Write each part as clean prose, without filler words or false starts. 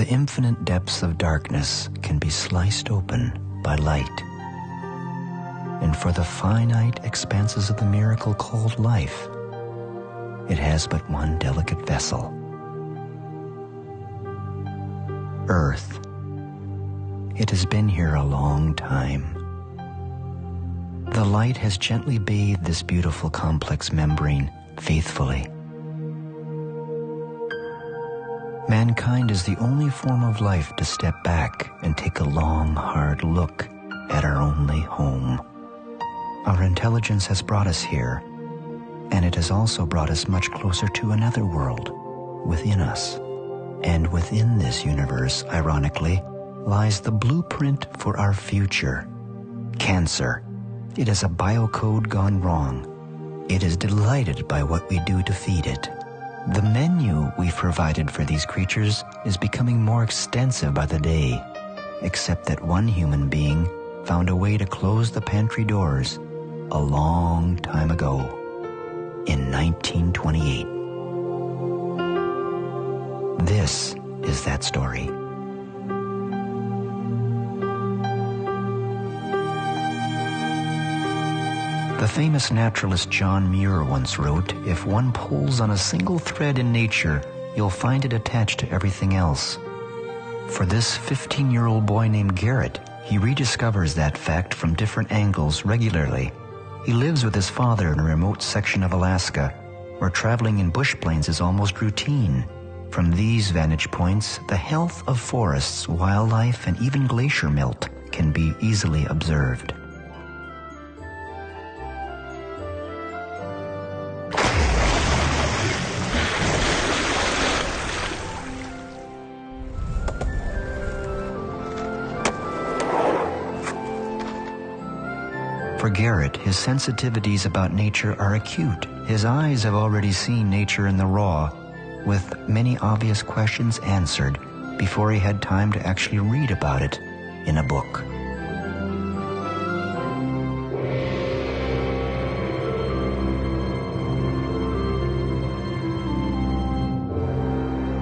infinite depths of darkness can be sliced open by light. And for the finite expanses of the miracle called life, it has but one delicate vessel. Earth. It has been here a long time. The light has gently bathed this beautiful complex membrane faithfully. Mankind is the only form of life to step back and take a long, hard look at our only home. Our intelligence has brought us here, and it has also brought us much closer to another world within us. And within this universe, ironically, lies the blueprint for our future. Câncer. It is a biocode gone wrong. It is delighted by what we do to feed it. The menu we've provided for these creatures is becoming more extensive by the day, except that one human being found a way to close the pantry doors a long time ago, in 1928. This is that story. The famous naturalist John Muir once wrote, "If one pulls on a single thread in nature, you'll find it attached to everything else." For this 15-year-old boy named Garrett, he rediscovers that fact from different angles regularly. He lives with his father in a remote section of Alaska, where traveling in bush plains is almost routine. From these vantage points, the health of forests, wildlife, and even glacier melt can be easily observed. For Garrett, his sensitivities about nature are acute. His eyes have already seen nature in the raw, with many obvious questions answered before he had time to actually read about it in a book.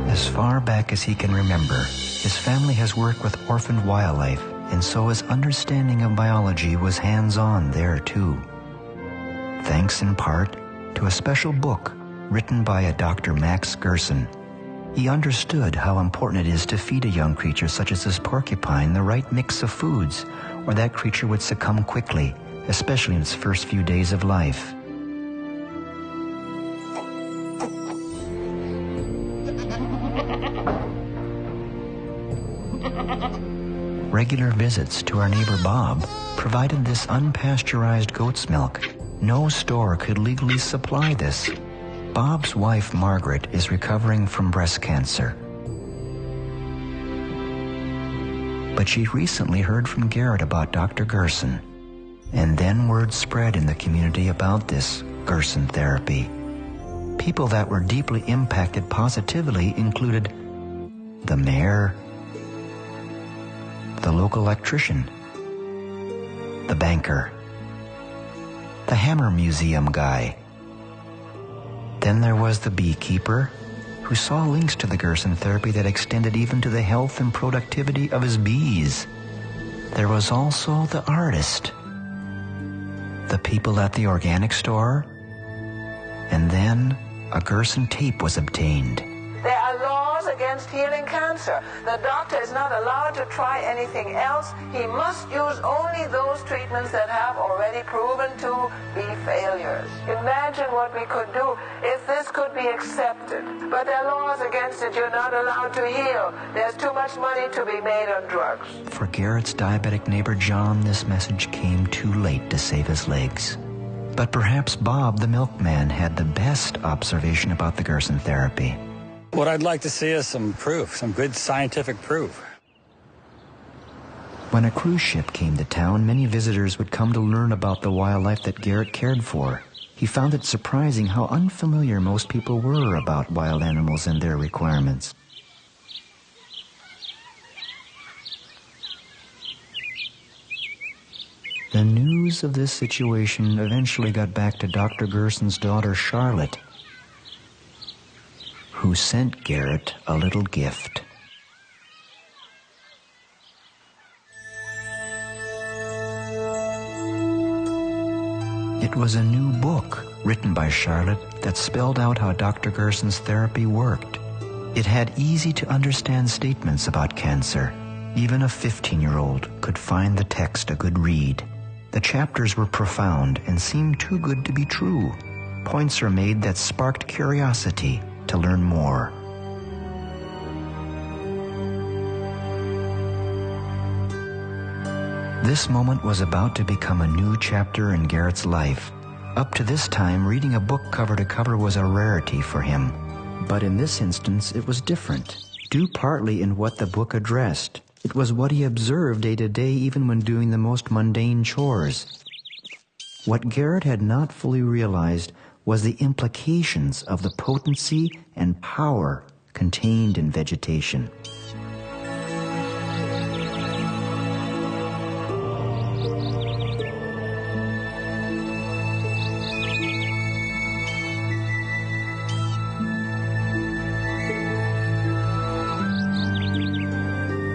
As far back as he can remember, his family has worked with orphaned wildlife, and so his understanding of biology was hands-on there too. Thanks in part to a special book written by a Dr. Max Gerson, he understood how important it is to feed a young creature such as this porcupine the right mix of foods, or that creature would succumb quickly, especially in its first few days of life. Regular visits to our neighbor Bob provided this unpasteurized goat's milk. No store could legally supply this. Bob's wife, Margaret, is recovering from breast cancer. But she recently heard from Garrett about Dr. Gerson, and then word spread in the community about this Gerson therapy. People that were deeply impacted positively included the mayor, the local electrician, the banker, the hammer museum guy. Then there was the beekeeper, who saw links to the Gerson therapy that extended even to the health and productivity of his bees. There was also the artist, the people at the organic store, and then a Gerson tape was obtained. There are laws against healing cancer. The doctor is not allowed to try anything else. He must use only those treatments that have already proven to be failures. Imagine what we could do if this could be accepted. But there are laws against it. You're not allowed to heal. There's too much money to be made on drugs. For Garrett's diabetic neighbor John, this message came too late to save his legs. But perhaps Bob, the milkman, had the best observation about the Gerson therapy. What I'd like to see is some proof, some good scientific proof. When a cruise ship came to town, many visitors would come to learn about the wildlife that Garrett cared for. He found it surprising how unfamiliar most people were about wild animals and their requirements. The news of this situation eventually got back to Dr. Gerson's daughter, Charlotte, who sent Garrett a little gift. It was a new book written by Charlotte that spelled out how Dr. Gerson's therapy worked. It had easy-to-understand statements about cancer. Even a 15-year-old could find the text a good read. The chapters were profound and seemed too good to be true. Points are made that sparked curiosity to learn more. This moment was about to become a new chapter in Garrett's life. Up to this time, reading a book cover to cover was a rarity for him. But in this instance, it was different, due partly in what the book addressed. It was what he observed day to day, even when doing the most mundane chores. What Garrett had not fully realized was the implications of the potency and power contained in vegetation.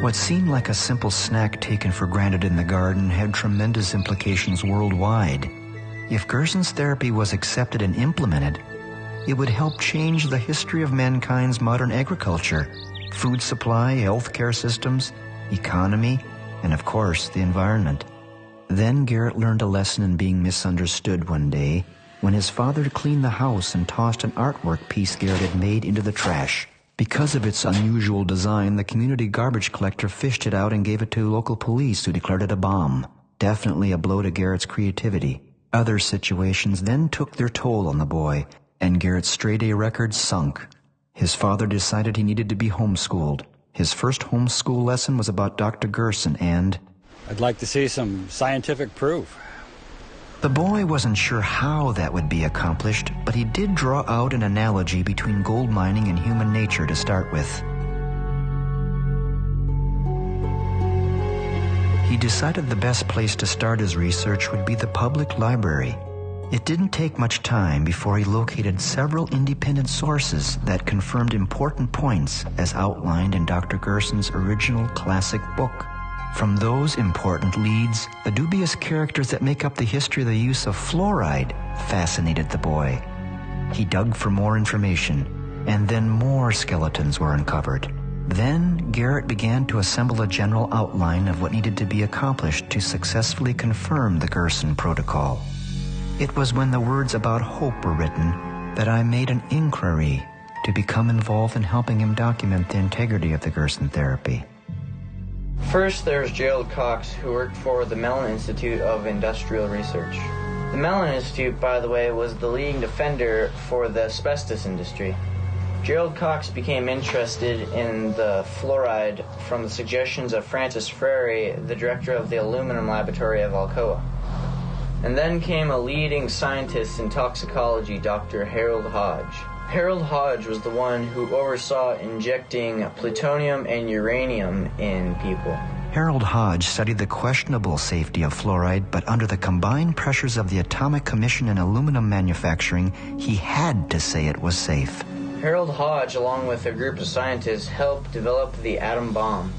What seemed like a simple snack taken for granted in the garden had tremendous implications worldwide. If Gerson's therapy was accepted and implemented, it would help change the history of mankind's modern agriculture, food supply, healthcare systems, economy, and of course, the environment. Then Garrett learned a lesson in being misunderstood one day when his father cleaned the house and tossed an artwork piece Garrett had made into the trash. Because of its unusual design, the community garbage collector fished it out and gave it to local police, who declared it a bomb. Definitely a blow to Garrett's creativity. Other situations then took their toll on the boy, and Garrett's straight-A record sunk. His father decided he needed to be homeschooled. His first homeschool lesson was about Dr. Gerson and... I'd like to see some scientific proof. The boy wasn't sure how that would be accomplished, but he did draw out an analogy between gold mining and human nature to start with. He decided the best place to start his research would be the public library. It didn't take much time before he located several independent sources that confirmed important points as outlined in Dr. Gerson's original classic book. From those important leads, the dubious characters that make up the history of the use of fluoride fascinated the boy. He dug for more information, and then more skeletons were uncovered. Then Garrett began to assemble a general outline of what needed to be accomplished to successfully confirm the Gerson protocol. It was when the words about hope were written that I made an inquiry to become involved in helping him document the integrity of the Gerson therapy. First, there's Gerald Cox, who worked for the Mellon Institute of Industrial Research. The Mellon Institute, by the way, was the leading defender for the asbestos industry. Gerald Cox became interested in the fluoride from the suggestions of Francis Frary, the director of the aluminum laboratory of Alcoa. And then came a leading scientist in toxicology, Dr. Harold Hodge. Harold Hodge was the one who oversaw injecting plutonium and uranium in people. Harold Hodge studied the questionable safety of fluoride, but under the combined pressures of the Atomic Commission and aluminum manufacturing, he had to say it was safe. Harold Hodge, along with a group of scientists, helped develop the atom bomb.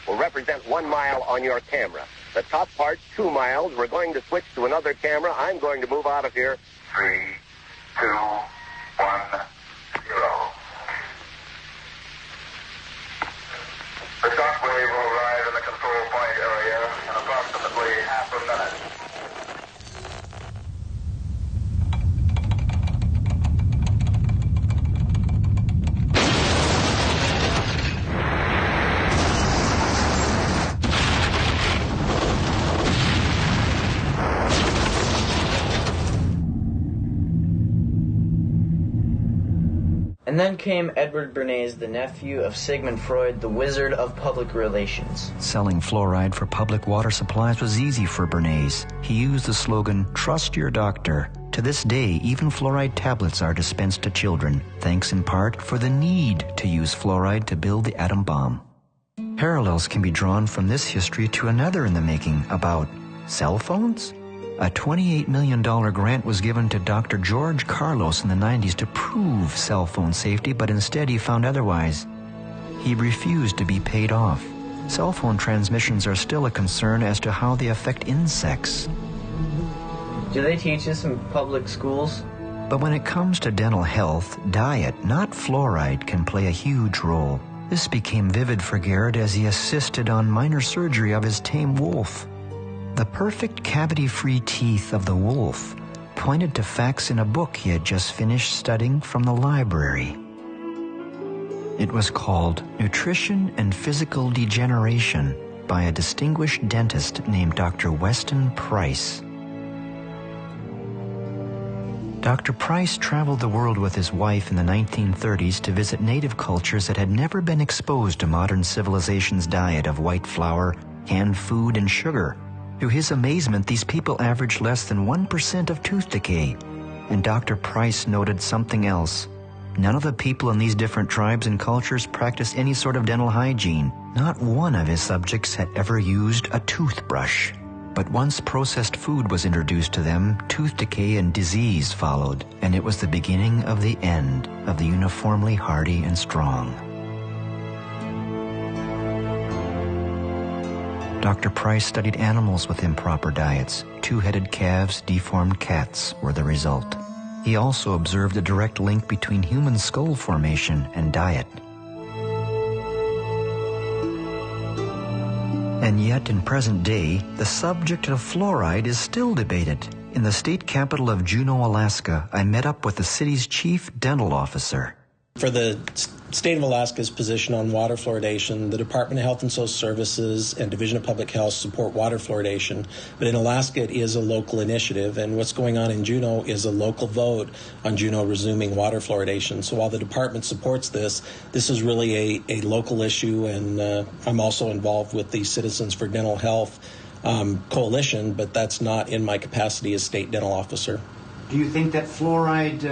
Will represent 1 mile on your camera. The top part, 2 miles. We're going to switch to another camera. I'm going to move out of here. 3, 2, 1, 0. The shockwave will arrive in the control point area in approximately half a minute. And then came Edward Bernays, the nephew of Sigmund Freud, the wizard of public relations. Selling fluoride for public water supplies was easy for Bernays. He used the slogan, "Trust your doctor." To this day, even fluoride tablets are dispensed to children, thanks in part for the need to use fluoride to build the atom bomb. Parallels can be drawn from this history to another in the making about cell phones. A $28 million grant was given to Dr. George Carlos in the 90s to prove cell phone safety, but instead he found otherwise. He refused to be paid off. Cell phone transmissions are still a concern as to how they affect insects. Do they teach this in public schools? But when it comes to dental health, diet, not fluoride, can play a huge role. This became vivid for Garrett as he assisted on minor surgery of his tame wolf. The perfect cavity-free teeth of the wolf pointed to facts in a book he had just finished studying from the library. It was called Nutrition and Physical Degeneration by a distinguished dentist named Dr. Weston Price. Dr. Price traveled the world with his wife in the 1930s to visit native cultures that had never been exposed to modern civilization's diet of white flour, canned food, and sugar. To his amazement, these people averaged less than 1% of tooth decay. And Dr. Price noted something else. None of the people in these different tribes and cultures practiced any sort of dental hygiene. Not one of his subjects had ever used a toothbrush. But once processed food was introduced to them, tooth decay and disease followed, and it was the beginning of the end of the uniformly hardy and strong. Dr. Price studied animals with improper diets. Two-headed calves, deformed cats were the result. He also observed a direct link between human skull formation and diet. And yet, in present day, the subject of fluoride is still debated. In the state capital of Juneau, Alaska, I met up with the city's chief dental officer. For the state of Alaska's position on water fluoridation, the Department of Health and Social Services and Division of Public Health support water fluoridation, but in Alaska it is a local initiative, and what's going on in Juneau is a local vote on Juneau resuming water fluoridation. So while the department supports this is really a local issue, and I'm also involved with the Citizens for Dental Health coalition, but that's not in my capacity as state dental officer. Do you think that fluoride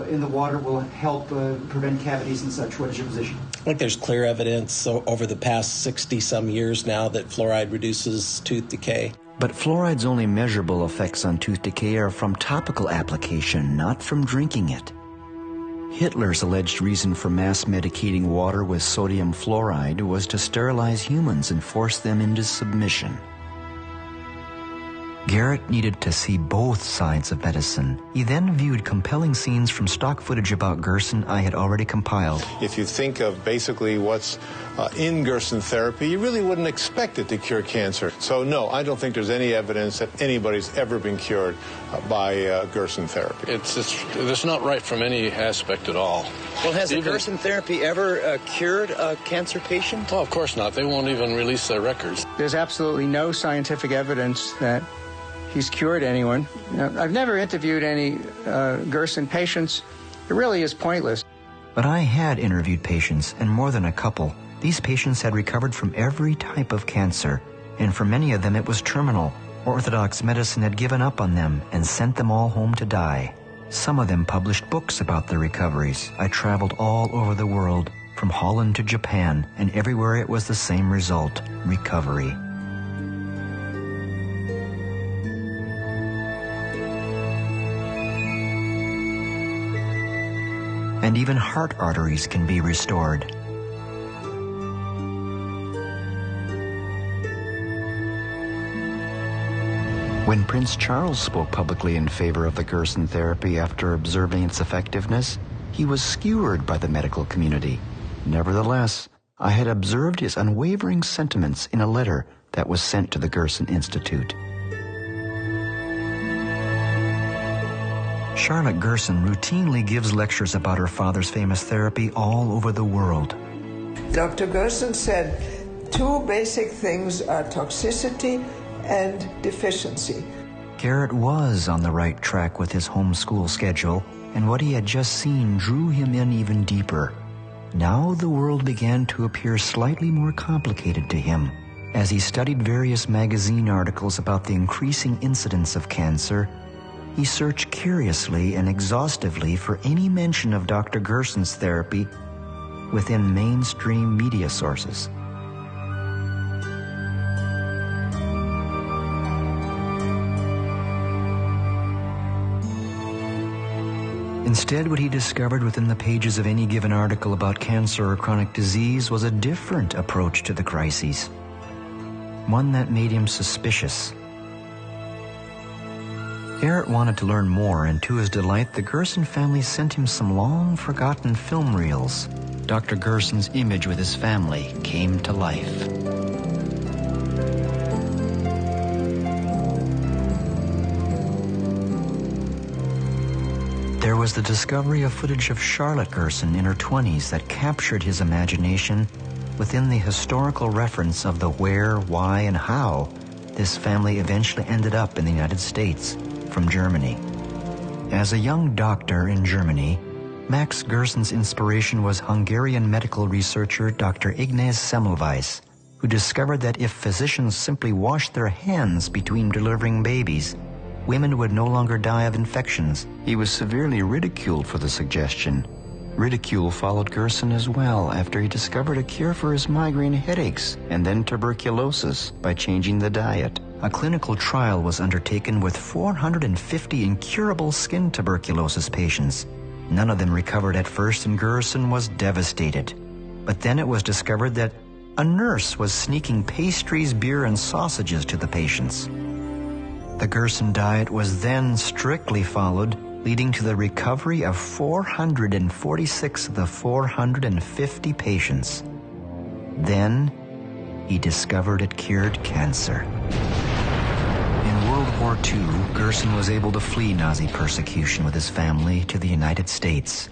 in the water will help prevent cavities and such? What is your position? I think there's clear evidence over the past 60-some years now that fluoride reduces tooth decay. But fluoride's only measurable effects on tooth decay are from topical application, not from drinking it. Hitler's alleged reason for mass medicating water with sodium fluoride was to sterilize humans and force them into submission. Garrett needed to see both sides of medicine. He then viewed compelling scenes from stock footage about Gerson I had already compiled. If you think of basically what's in Gerson therapy, you really wouldn't expect it to cure cancer. So no, I don't think there's any evidence that anybody's ever been cured by Gerson therapy. It's not right from any aspect at all. Well, has the Gerson therapy ever cured a cancer patient? Oh, of course not. They won't even release their records. There's absolutely no scientific evidence that he's cured anyone. I've never interviewed any Gerson patients. It really is pointless. But I had interviewed patients, and more than a couple. These patients had recovered from every type of cancer, and for many of them it was terminal. Orthodox medicine had given up on them and sent them all home to die. Some of them published books about their recoveries. I traveled all over the world, from Holland to Japan, and everywhere it was the same result: recovery. And even heart arteries can be restored. When Prince Charles spoke publicly in favor of the Gerson therapy after observing its effectiveness, he was skewered by the medical community. Nevertheless, I had observed his unwavering sentiments in a letter that was sent to the Gerson Institute. Charlotte Gerson routinely gives lectures about her father's famous therapy all over the world. Dr. Gerson said 2 basic things are toxicity and deficiency. Garrett was on the right track with his homeschool schedule, and what he had just seen drew him in even deeper. Now the world began to appear slightly more complicated to him. As he studied various magazine articles about the increasing incidence of cancer, he searched curiously and exhaustively for any mention of Dr. Gerson's therapy within mainstream media sources. Instead, what he discovered within the pages of any given article about cancer or chronic disease was a different approach to the crises, one that made him suspicious. Garrett wanted to learn more, and to his delight, the Gerson family sent him some long-forgotten film reels. Dr. Gerson's image with his family came to life. There was the discovery of footage of Charlotte Gerson in her 20s that captured his imagination within the historical reference of the where, why, and how this family eventually ended up in the United States from Germany. As a young doctor in Germany, Max Gerson's inspiration was Hungarian medical researcher Dr. Ignaz Semmelweis, who discovered that if physicians simply washed their hands between delivering babies, women would no longer die of infections. He was severely ridiculed for the suggestion. Ridicule followed Gerson as well after he discovered a cure for his migraine headaches and then tuberculosis by changing the diet. A clinical trial was undertaken with 450 incurable skin tuberculosis patients. None of them recovered at first, and Gerson was devastated. But then it was discovered that a nurse was sneaking pastries, beer, and sausages to the patients. The Gerson diet was then strictly followed, leading to the recovery of 446 of the 450 patients. Then, he discovered it cured cancer. In World War II, Gerson was able to flee Nazi persecution with his family to the United States.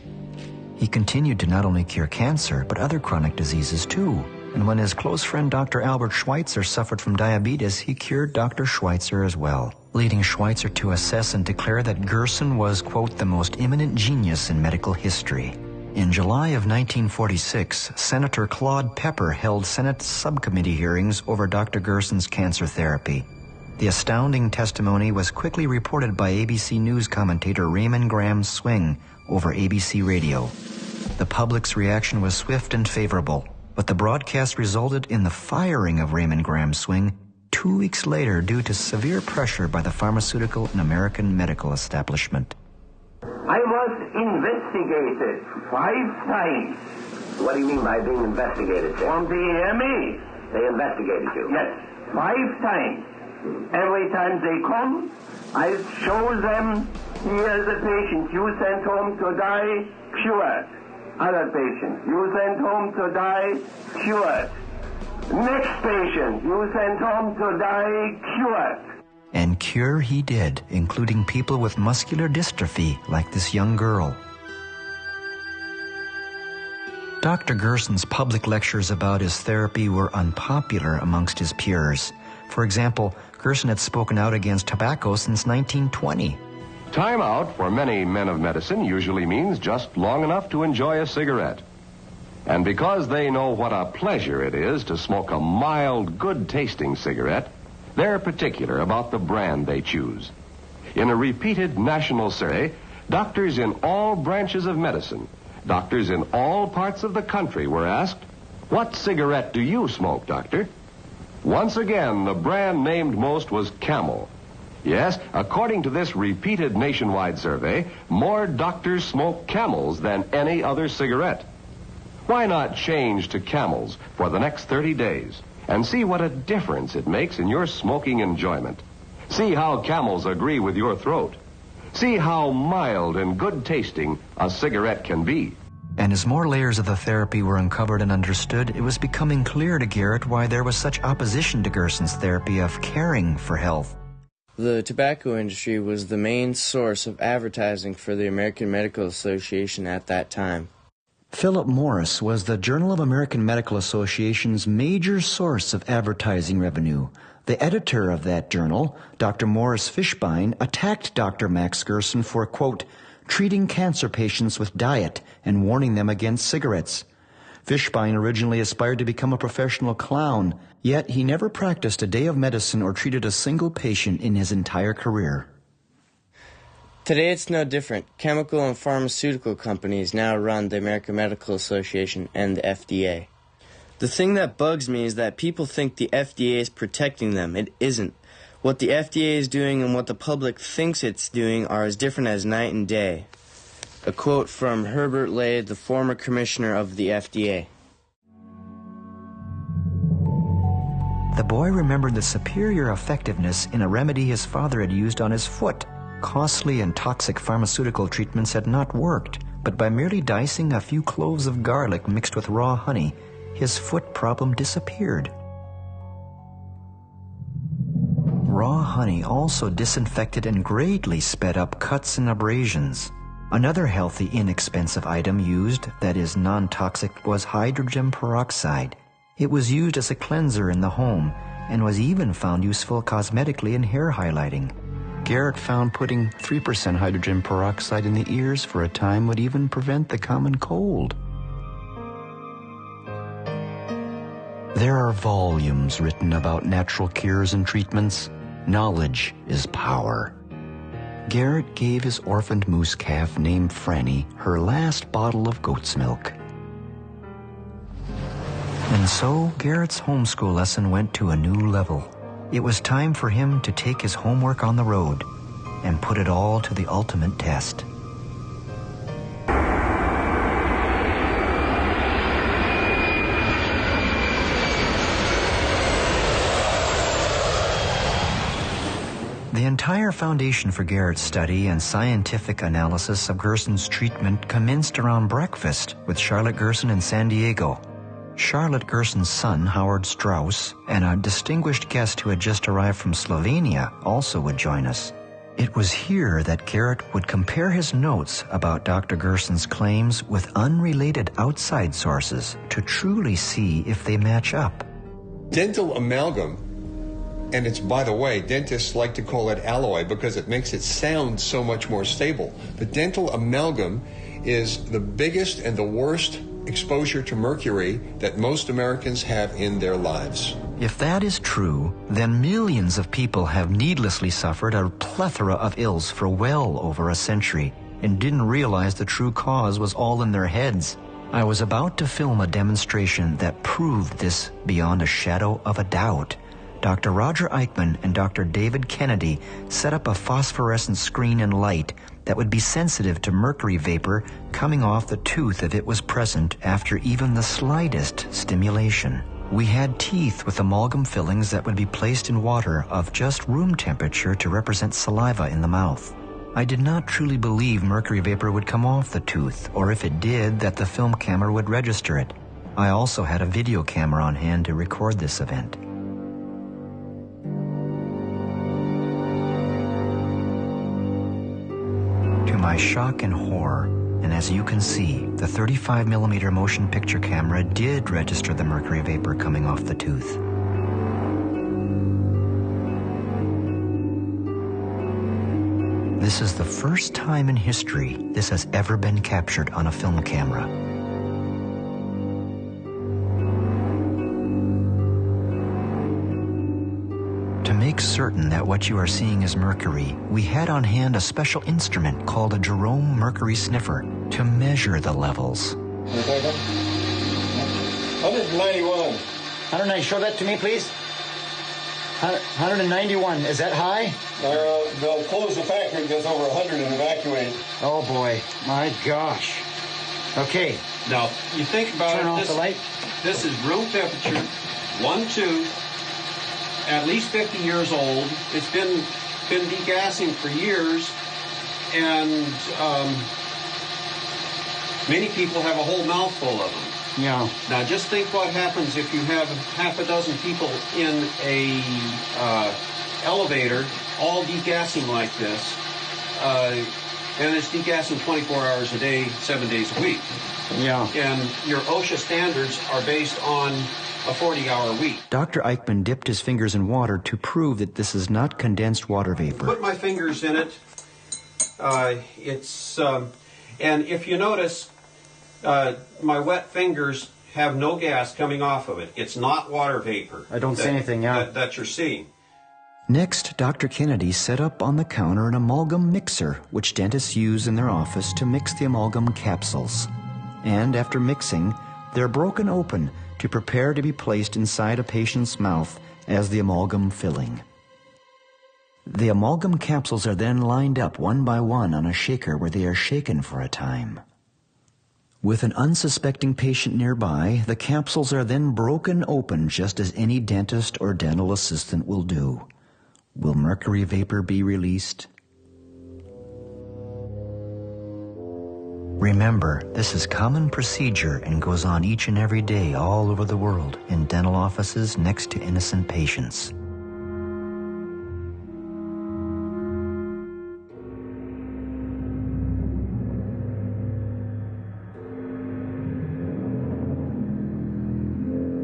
He continued to not only cure cancer, but other chronic diseases too. And when his close friend Dr. Albert Schweitzer suffered from diabetes, he cured Dr. Schweitzer as well, leading Schweitzer to assess and declare that Gerson was, quote, the most eminent genius in medical history. In July of 1946, Senator Claude Pepper held Senate subcommittee hearings over Dr. Gerson's cancer therapy. The astounding testimony was quickly reported by ABC News commentator Raymond Graham Swing over ABC Radio. The public's reaction was swift and favorable, but the broadcast resulted in the firing of Raymond Graham Swing 2 weeks later due to severe pressure by the pharmaceutical and American medical establishment. I was investigated 5 times. What do you mean by being investigated, sir? From the AMA. They investigated you? Yes, 5 times. Every time they come, I show them, here's a patient you sent home to die, cured. Other patient, you sent home to die, cured. Next patient, you sent home to die, cured. And cure he did, including people with muscular dystrophy, like this young girl. Dr. Gerson's public lectures about his therapy were unpopular amongst his peers. For example, Gerson had spoken out against tobacco since 1920. Time out for many men of medicine usually means just long enough to enjoy a cigarette. And because they know what a pleasure it is to smoke a mild, good-tasting cigarette, they're particular about the brand they choose. In a repeated national survey, doctors in all branches of medicine, doctors in all parts of the country were asked, "What cigarette do you smoke, doctor?" Once again, the brand named most was Camel. Yes, according to this repeated nationwide survey, more doctors smoke Camels than any other cigarette. Why not change to Camels for the next 30 days and see what a difference it makes in your smoking enjoyment? See how Camels agree with your throat. See how mild and good-tasting a cigarette can be. And as more layers of the therapy were uncovered and understood, it was becoming clear to Garrett why there was such opposition to Gerson's therapy of caring for health. The tobacco industry was the main source of advertising for the American Medical Association at that time. Philip Morris was the Journal of American Medical Association's major source of advertising revenue. The editor of that journal, Dr. Morris Fishbein, attacked Dr. Max Gerson for, quote, treating cancer patients with diet and warning them against cigarettes. Fishbein originally aspired to become a professional clown, yet he never practiced a day of medicine or treated a single patient in his entire career. Today it's no different. Chemical and pharmaceutical companies now run the American Medical Association and the FDA. The thing that bugs me is that people think the FDA is protecting them. It isn't. What the FDA is doing and what the public thinks it's doing are as different as night and day. A quote from Herbert Lay, the former commissioner of the FDA. The boy remembered the superior effectiveness in a remedy his father had used on his foot. Costly and toxic pharmaceutical treatments had not worked, but by merely dicing a few cloves of garlic mixed with raw honey, his foot problem disappeared. Raw honey also disinfected and greatly sped up cuts and abrasions. Another healthy, inexpensive item used, that is non-toxic, was hydrogen peroxide. It was used as a cleanser in the home and was even found useful cosmetically in hair highlighting. Garrett found putting 3% hydrogen peroxide in the ears for a time would even prevent the common cold. There are volumes written about natural cures and treatments. Knowledge is power. Garrett gave his orphaned moose calf named Franny her last bottle of goat's milk. And so Garrett's homeschool lesson went to a new level. It was time for him to take his homework on the road and put it all to the ultimate test. The entire foundation for Garrett's study and scientific analysis of Gerson's treatment commenced around breakfast with Charlotte Gerson in San Diego. Charlotte Gerson's son, Howard Strauss, and a distinguished guest who had just arrived from Slovenia also would join us. It was here that Garrett would compare his notes about Dr. Gerson's claims with unrelated outside sources to truly see if they match up. Dental amalgam, and it's, by the way, dentists like to call it alloy because it makes it sound so much more stable. But dental amalgam is the biggest and the worst exposure to mercury that most Americans have in their lives. If that is true, then millions of people have needlessly suffered a plethora of ills for well over a century and didn't realize the true cause was all in their heads. I was about to film a demonstration that proved this beyond a shadow of a doubt. Dr. Roger Eichmann and Dr. David Kennedy set up a phosphorescent screen and light that would be sensitive to mercury vapor coming off the tooth if it was present after even the slightest stimulation. We had teeth with amalgam fillings that would be placed in water of just room temperature to represent saliva in the mouth. I did not truly believe mercury vapor would come off the tooth, or if it did, that the film camera would register it. I also had a video camera on hand to record this event. To my shock and horror, and as you can see, the 35mm motion picture camera did register the mercury vapor coming off the tooth. This is the first time in history this has ever been captured on a film camera. To make certain that what you are seeing is mercury, we had on hand a special instrument called a Jerome mercury sniffer to measure the levels. 191. 190. Show that to me, please. 191. Is that high? They'll close the factory, gets over 100 and evacuate. Oh boy, my gosh. Okay. Now you think about Turn it. off the light. This is room temperature. 1, 2. At least 50 years old. It's been degassing for years, and many people have a whole mouthful of them. Yeah. Now just think what happens if you have half a dozen people in a elevator all degassing like this, and it's degassing 24 hours a day, 7 days a week. Yeah. And your OSHA standards are based on a 40-hour week. Dr. Eichmann dipped his fingers in water to prove that this is not condensed water vapor. Put my fingers in it. And if you notice, my wet fingers have no gas coming off of it. It's not water vapor. I don't see anything, yeah. That you're seeing. Next, Dr. Kennedy set up on the counter an amalgam mixer, which dentists use in their office to mix the amalgam capsules. And after mixing, they're broken open to prepare to be placed inside a patient's mouth as the amalgam filling. The amalgam capsules are then lined up one by one on a shaker where they are shaken for a time. With an unsuspecting patient nearby, the capsules are then broken open just as any dentist or dental assistant will do. Will mercury vapor be released? Remember, this is common procedure and goes on each and every day all over the world in dental offices next to innocent patients.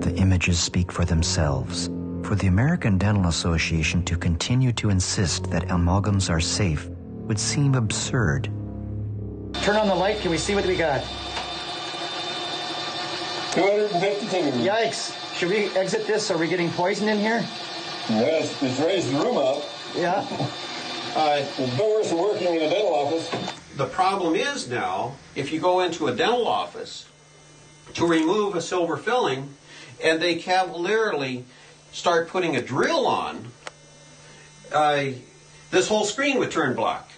The images speak for themselves. For the American Dental Association to continue to insist that amalgams are safe would seem absurd. Turn on the light. Can we see what we got? 252. Yikes. Should we exit this? Are we getting poison in here? Yes, it's raised the room up. Yeah. The doors are working in a dental office. The problem is now, if you go into a dental office to remove a silver filling, and they cavalierly start putting a drill on, this whole screen would turn black.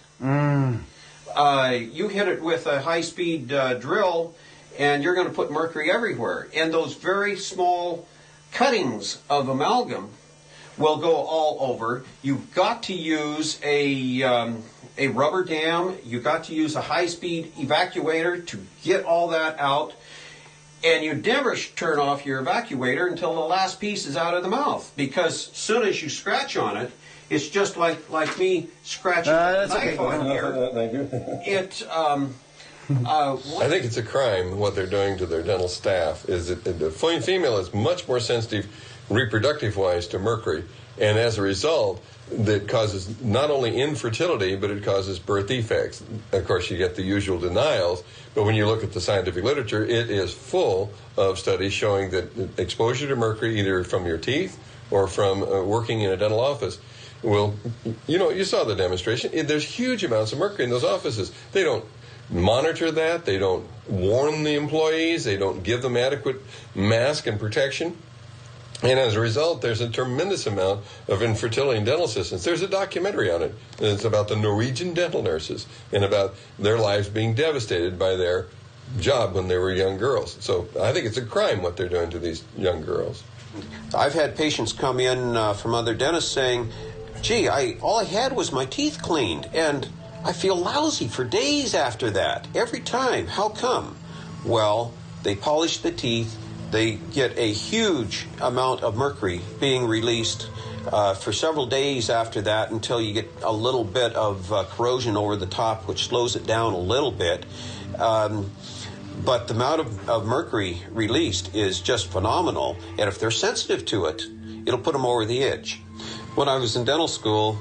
You hit it with a high-speed drill, and you're going to put mercury everywhere. And those very small cuttings of amalgam will go all over. You've got to use a rubber dam. You've got to use a high-speed evacuator to get all that out. And you never turn off your evacuator until the last piece is out of the mouth, because as soon as you scratch on it, it's just like me scratching a knife on here. Thank you. I think it's a crime what they're doing to their dental staff. Is that the female is much more sensitive reproductive-wise to mercury, and as a result, that causes not only infertility, but it causes birth defects. Of course, you get the usual denials, but when you look at the scientific literature, it is full of studies showing that exposure to mercury, either from your teeth or from working in a dental office, will, you saw the demonstration. There's huge amounts of mercury in those offices. They don't monitor that. They don't warn the employees. They don't give them adequate mask and protection. And as a result, there's a tremendous amount of infertility in dental assistants. There's a documentary on it. And it's about the Norwegian dental nurses and about their lives being devastated by their job when they were young girls. So I think it's a crime what they're doing to these young girls. I've had patients come in from other dentists saying, gee, all I had was my teeth cleaned, and I feel lousy for days after that, every time. How come? Well, they polish the teeth. They get a huge amount of mercury being released for several days after that, until you get a little bit of corrosion over the top, which slows it down a little bit. But the amount of mercury released is just phenomenal. And if they're sensitive to it, it'll put them over the edge. When I was in dental school,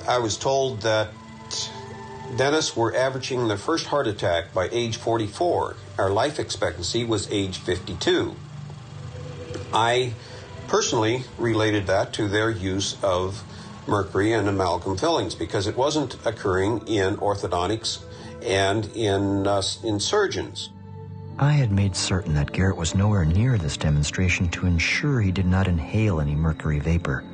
I was told that dentists were averaging their first heart attack by age 44. Our life expectancy was age 52. I personally related that to their use of mercury and amalgam fillings, because it wasn't occurring in orthodontics and in surgeons. I had made certain that Garrett was nowhere near this demonstration to ensure he did not inhale any mercury vapor.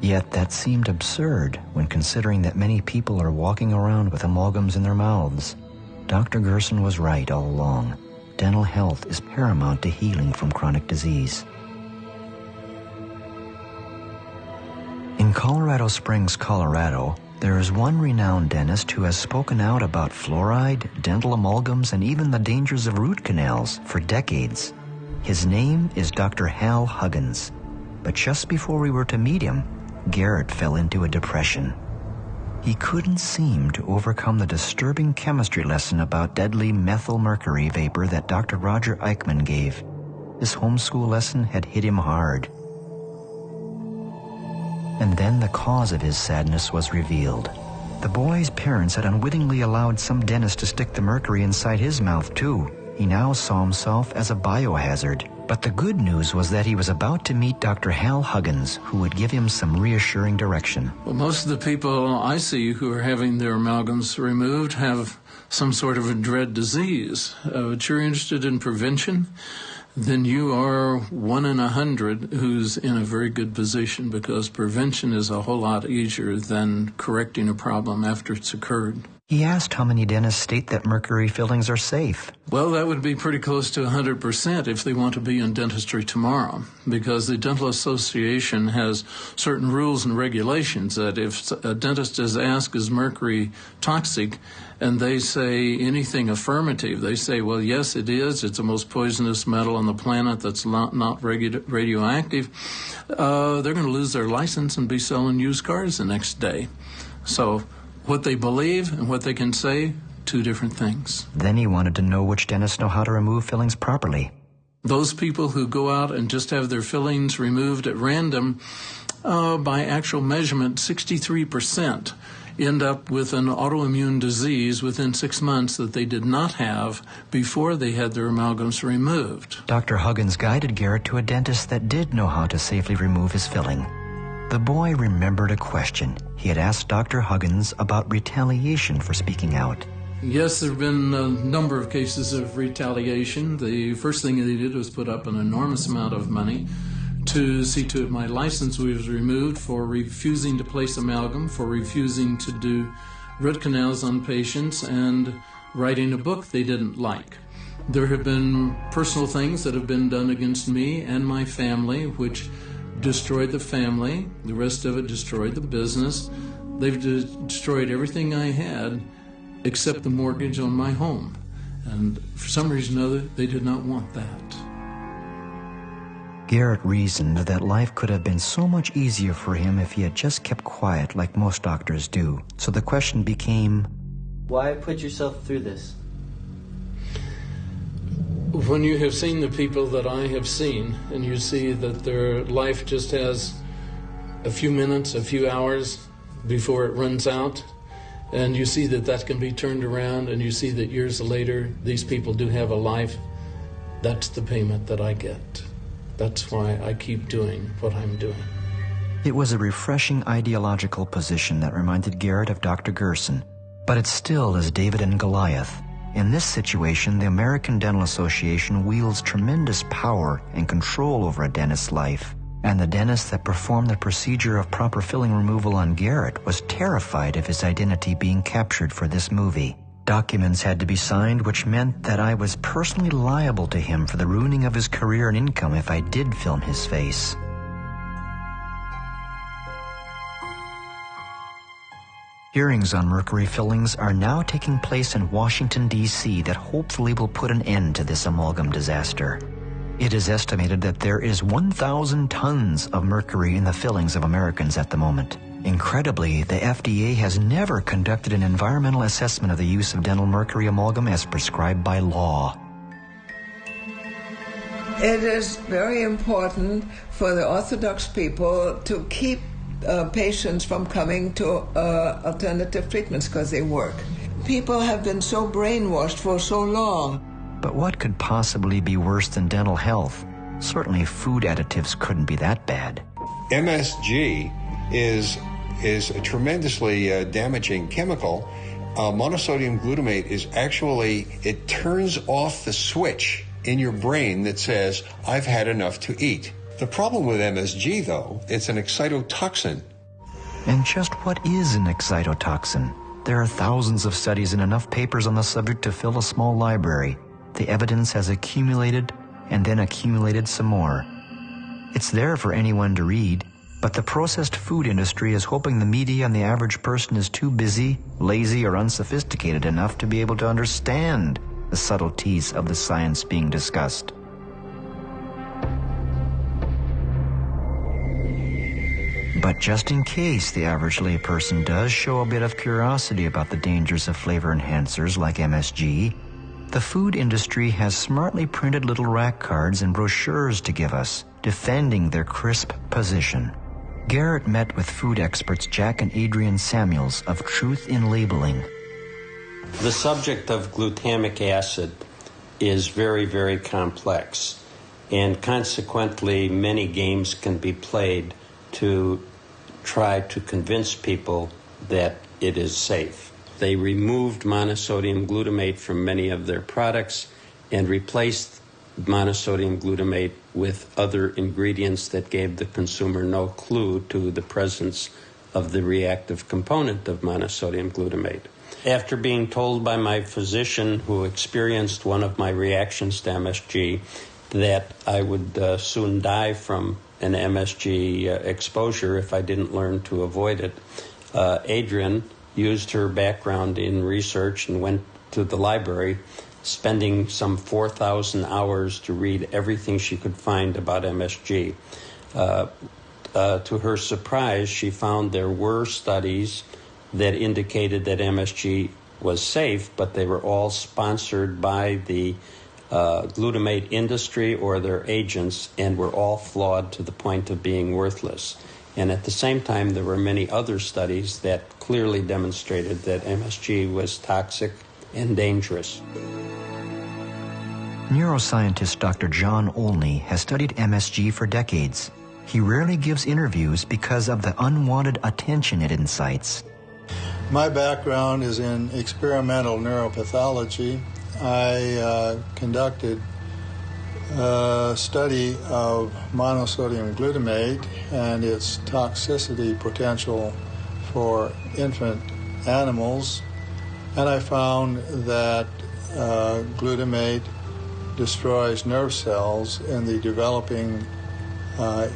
Yet that seemed absurd when considering that many people are walking around with amalgams in their mouths. Dr. Gerson was right all along. Dental health is paramount to healing from chronic disease. In Colorado Springs, Colorado, there is one renowned dentist who has spoken out about fluoride, dental amalgams, and even the dangers of root canals for decades. His name is Dr. Hal Huggins. But just before we were to meet him, Garrett fell into a depression. He couldn't seem to overcome the disturbing chemistry lesson about deadly methylmercury vapor that Dr. Roger Eichmann gave. This homeschool lesson had hit him hard. And then the cause of his sadness was revealed. The boy's parents had unwittingly allowed some dentist to stick the mercury inside his mouth too. He now saw himself as a biohazard. But the good news was that he was about to meet Dr. Hal Huggins, who would give him some reassuring direction. Well, most of the people I see who are having their amalgams removed have some sort of a dread disease. But you're interested in prevention, then you are 1 in 100 who's in a very good position, because prevention is a whole lot easier than correcting a problem after it's occurred. He asked how many dentists state that mercury fillings are safe. Well, that would be pretty close to 100% if they want to be in dentistry tomorrow, because the Dental Association has certain rules and regulations that if a dentist is asked, is mercury toxic, and they say anything affirmative, they say, well, yes, it is. It's the most poisonous metal on the planet that's not radioactive. They're going to lose their license and be selling used cars the next day. So what they believe and what they can say, two different things. Then he wanted to know which dentists know how to remove fillings properly. Those people who go out and just have their fillings removed at random, by actual measurement, 63% end up with an autoimmune disease within 6 months that they did not have before they had their amalgams removed. Dr. Huggins guided Garrett to a dentist that did know how to safely remove his filling. The boy remembered a question he had asked Dr. Huggins about retaliation for speaking out. Yes, there have been a number of cases of retaliation. The first thing they did was put up an enormous amount of money to see to it my license was removed for refusing to place amalgam, for refusing to do root canals on patients, and writing a book they didn't like. There have been personal things that have been done against me and my family, which destroyed the family. The rest of it destroyed the business. They've destroyed everything I had except the mortgage on my home. And for some reason or other, they did not want that. Garrett reasoned that life could have been so much easier for him if he had just kept quiet like most doctors do. So the question became, why put yourself through this? When you have seen the people that I have seen, and you see that their life just has a few minutes, a few hours before it runs out, and you see that that can be turned around, and you see that years later these people do have a life, that's the payment that I get. That's why I keep doing what I'm doing. It was a refreshing ideological position that reminded Garrett of Dr. Gerson, but it still is David and Goliath. In this situation, the American Dental Association wields tremendous power and control over a dentist's life. And the dentist that performed the procedure of proper filling removal on Garrett was terrified of his identity being captured for this movie. Documents had to be signed, which meant that I was personally liable to him for the ruining of his career and income if I did film his face. Hearings on mercury fillings are now taking place in Washington, D.C. that hopefully will put an end to this amalgam disaster. It is estimated that there is 1,000 tons of mercury in the fillings of Americans at the moment. Incredibly, the FDA has never conducted an environmental assessment of the use of dental mercury amalgam as prescribed by law. It is very important for the Orthodox people to keep patients from coming to alternative treatments because they work. People have been so brainwashed for so long. But what could possibly be worse than dental health? Certainly food additives couldn't be that bad. MSG is a tremendously damaging chemical. Monosodium glutamate is actually, it turns off the switch in your brain that says, I've had enough to eat. The problem with MSG, though, it's an excitotoxin. And just what is an excitotoxin? There are thousands of studies and enough papers on the subject to fill a small library. The evidence has accumulated and then accumulated some more. It's there for anyone to read, but the processed food industry is hoping the media and the average person is too busy, lazy, or unsophisticated enough to be able to understand the subtleties of the science being discussed. But just in case the average layperson does show a bit of curiosity about the dangers of flavor enhancers like MSG, the food industry has smartly printed little rack cards and brochures to give us, defending their crisp position. Garrett met with food experts Jack and Adrian Samuels of Truth in Labeling. The subject of glutamic acid is very, very complex, and consequently many games can be played to try to convince people that it is safe. They removed monosodium glutamate from many of their products and replaced monosodium glutamate with other ingredients that gave the consumer no clue to the presence of the reactive component of monosodium glutamate. After being told by my physician who experienced one of my reactions to MSG that I would soon die from an MSG exposure if I didn't learn to avoid it, Adrienne used her background in research and went to the library, spending some 4,000 hours to read everything she could find about MSG. To her surprise, she found there were studies that indicated that MSG was safe, but they were all sponsored by the glutamate industry or their agents and were all flawed to the point of being worthless. And at the same time, there were many other studies that clearly demonstrated that MSG was toxic and dangerous. Neuroscientist Dr. John Olney has studied MSG for decades. He rarely gives interviews because of the unwanted attention it incites. My background is in experimental neuropathology. I conducted a study of monosodium glutamate and its toxicity potential for infant animals, and I found that glutamate destroys nerve cells in the developing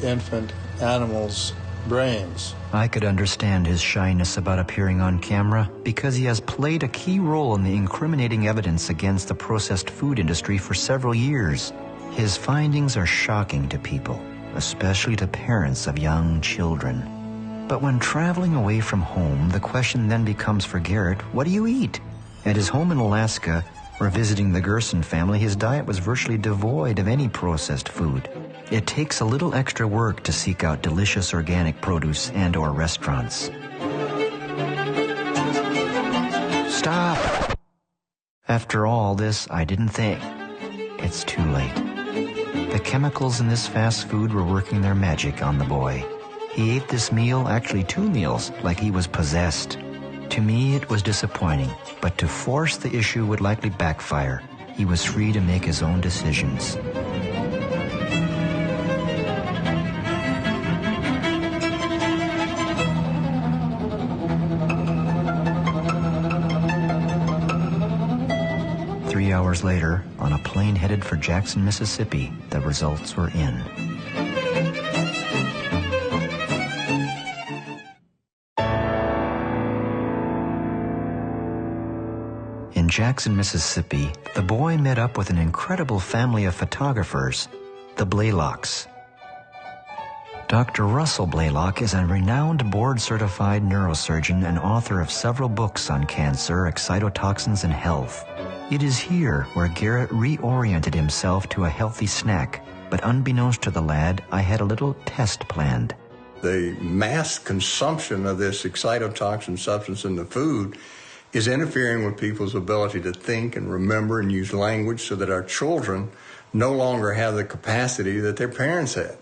infant animals' brains. I could understand his shyness about appearing on camera because he has played a key role in the incriminating evidence against the processed food industry for several years. His findings are shocking to people, especially to parents of young children. But when traveling away from home, the question then becomes for Garrett, what do you eat? At his home in Alaska, or visiting the Gerson family, his diet was virtually devoid of any processed food. It takes a little extra work to seek out delicious organic produce and/or restaurants. Stop! After all this, I didn't think. It's too late. The chemicals in this fast food were working their magic on the boy. He ate this meal, actually 2 meals, like he was possessed. To me, it was disappointing, but to force the issue would likely backfire. He was free to make his own decisions. Three hours later, on a plane headed for Jackson, Mississippi, the results were in. In Jackson, Mississippi, the boy met up with an incredible family of photographers, the Blaylocks. Dr. Russell Blaylock is a renowned board-certified neurosurgeon and author of several books on cancer, excitotoxins, and health. It is here where Garrett reoriented himself to a healthy snack, but unbeknownst to the lad, I had a little test planned. The mass consumption of this excitotoxin substance in the food is interfering with people's ability to think and remember and use language so that our children no longer have the capacity that their parents had.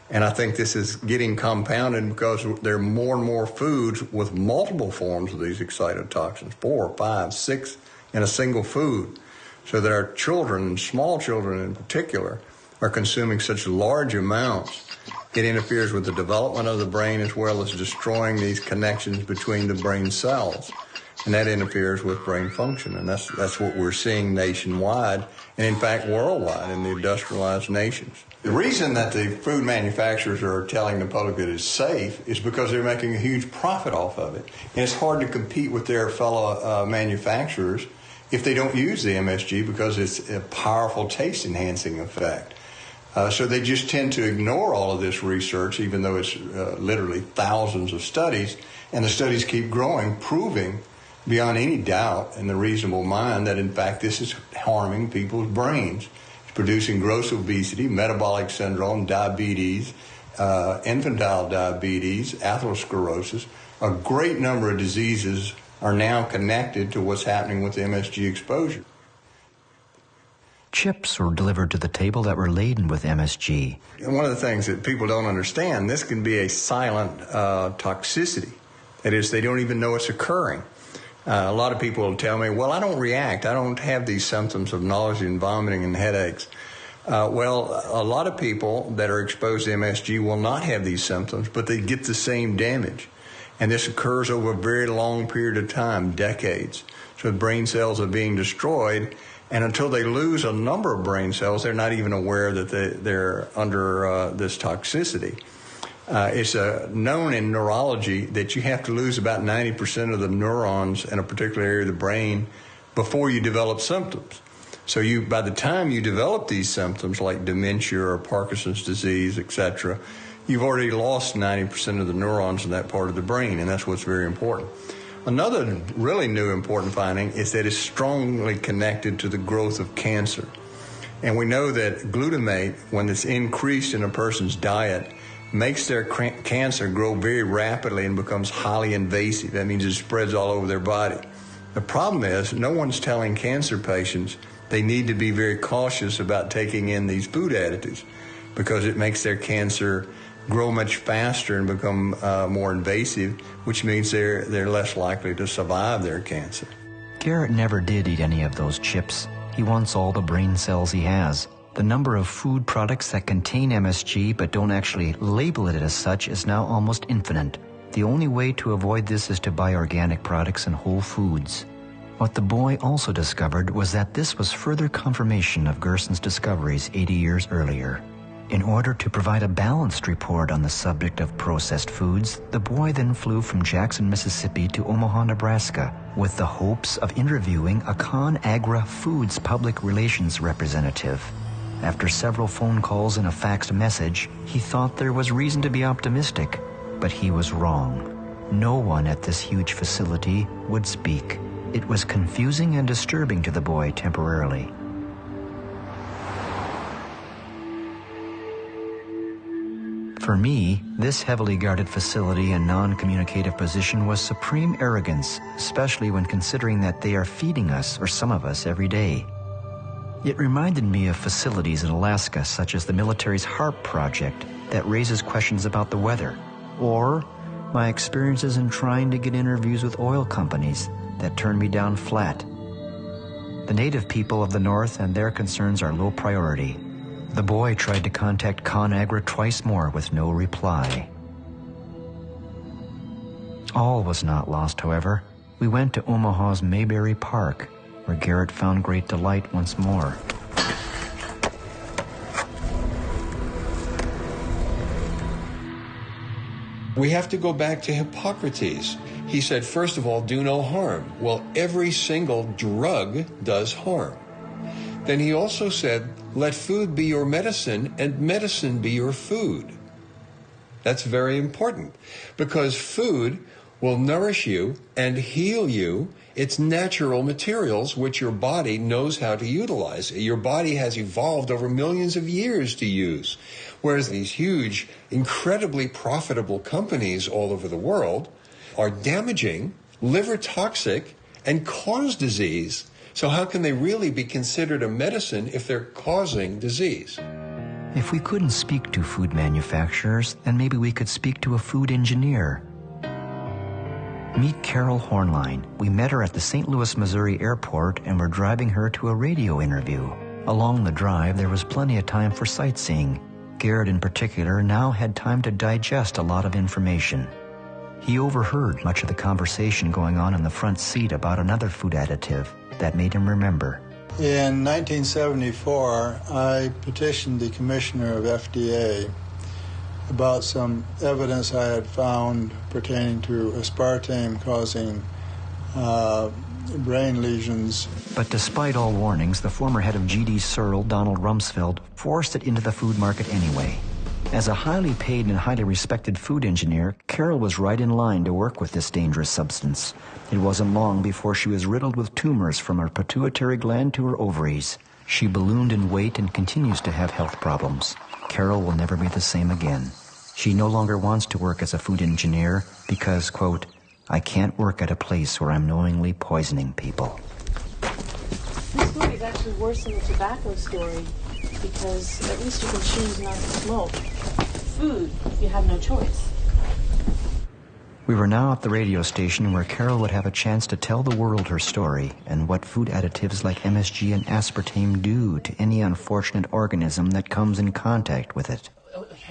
And I think this is getting compounded because there are more and more foods with multiple forms of these excitotoxins, 4, 5, 6 in a single food, so that our children, small children in particular, are consuming such large amounts. It interferes with the development of the brain as well as destroying these connections between the brain cells. And that interferes with brain function, and that's what we're seeing nationwide, and in fact worldwide in the industrialized nations. The reason that the food manufacturers are telling the public that it's safe is because they're making a huge profit off of it. And it's hard to compete with their fellow manufacturers if they don't use the MSG because it's a powerful taste-enhancing effect. So they just tend to ignore all of this research, even though it's literally thousands of studies, and the studies keep growing, proving beyond any doubt in the reasonable mind that, in fact, this is harming people's brains. It's producing gross obesity, metabolic syndrome, diabetes, infantile diabetes, atherosclerosis. A great number of diseases are now connected to what's happening with MSG exposure. Chips were delivered to the table that were laden with MSG. And one of the things that people don't understand, this can be a silent toxicity. That is, they don't even know it's occurring. A lot of people will tell me, well, I don't react. I don't have these symptoms of nausea and vomiting and headaches. Well, a lot of people that are exposed to MSG will not have these symptoms, but they get the same damage. And this occurs over a very long period of time, decades. So the brain cells are being destroyed, and until they lose a number of brain cells, they're not even aware that they're under this toxicity. It's known in neurology that you have to lose about 90% of the neurons in a particular area of the brain before you develop symptoms. So by the time you develop these symptoms like dementia or Parkinson's disease, etc., you've already lost 90% of the neurons in that part of the brain, and that's what's very important. Another really new important finding is that it's strongly connected to the growth of cancer. And we know that glutamate, when it's increased in a person's diet, makes their cancer grow very rapidly and becomes highly invasive. That means it spreads all over their body. The problem is no one's telling cancer patients they need to be very cautious about taking in these food additives because it makes their cancer grow much faster and become more invasive, which means they're less likely to survive their cancer. Garrett never did eat any of those chips. He wants all the brain cells he has. The number of food products that contain MSG but don't actually label it as such is now almost infinite. The only way to avoid this is to buy organic products and whole foods. What the boy also discovered was that this was further confirmation of Gerson's discoveries 80 years earlier. In order to provide a balanced report on the subject of processed foods, the boy then flew from Jackson, Mississippi to Omaha, Nebraska, with the hopes of interviewing a ConAgra Foods public relations representative. After several phone calls and a faxed message, he thought there was reason to be optimistic, but he was wrong. No one at this huge facility would speak. It was confusing and disturbing to the boy temporarily. For me, this heavily guarded facility and non-communicative position was supreme arrogance, especially when considering that they are feeding us, or some of us, every day. It reminded me of facilities in Alaska, such as the military's HARP project, that raises questions about the weather, or my experiences in trying to get interviews with oil companies that turned me down flat. The native people of the North and their concerns are low priority. The boy tried to contact ConAgra twice more with no reply. All was not lost, however. We went to Omaha's Mayberry Park, where Garrett found great delight once more. We have to go back to Hippocrates. He said, first of all, do no harm. Well, every single drug does harm. Then he also said, let food be your medicine and medicine be your food. That's very important because food will nourish you and heal you. It's natural materials which your body knows how to utilize. Your body has evolved over millions of years to use. Whereas these huge, incredibly profitable companies all over the world are damaging, liver toxic, and cause disease. So how can they really be considered a medicine if they're causing disease? If we couldn't speak to food manufacturers, then maybe we could speak to a food engineer. Meet Carol Hornline. We met her at the St. Louis, Missouri airport and were driving her to a radio interview. Along the drive, there was plenty of time for sightseeing. Garrett, in particular, now had time to digest a lot of information. He overheard much of the conversation going on in the front seat about another food additive that made him remember. In 1974, I petitioned the commissioner of FDA about some evidence I had found pertaining to aspartame causing brain lesions. But despite all warnings, the former head of GD Searle, Donald Rumsfeld, forced it into the food market anyway. As a highly paid and highly respected food engineer, Carol was right in line to work with this dangerous substance. It wasn't long before she was riddled with tumors from her pituitary gland to her ovaries. She ballooned in weight and continues to have health problems. Carol will never be the same again. She no longer wants to work as a food engineer because, quote, I can't work at a place where I'm knowingly poisoning people. This story is actually worse than the tobacco story because at least you can choose not to smoke. Food, you have no choice. We were now at the radio station where Carol would have a chance to tell the world her story and what food additives like MSG and aspartame do to any unfortunate organism that comes in contact with it.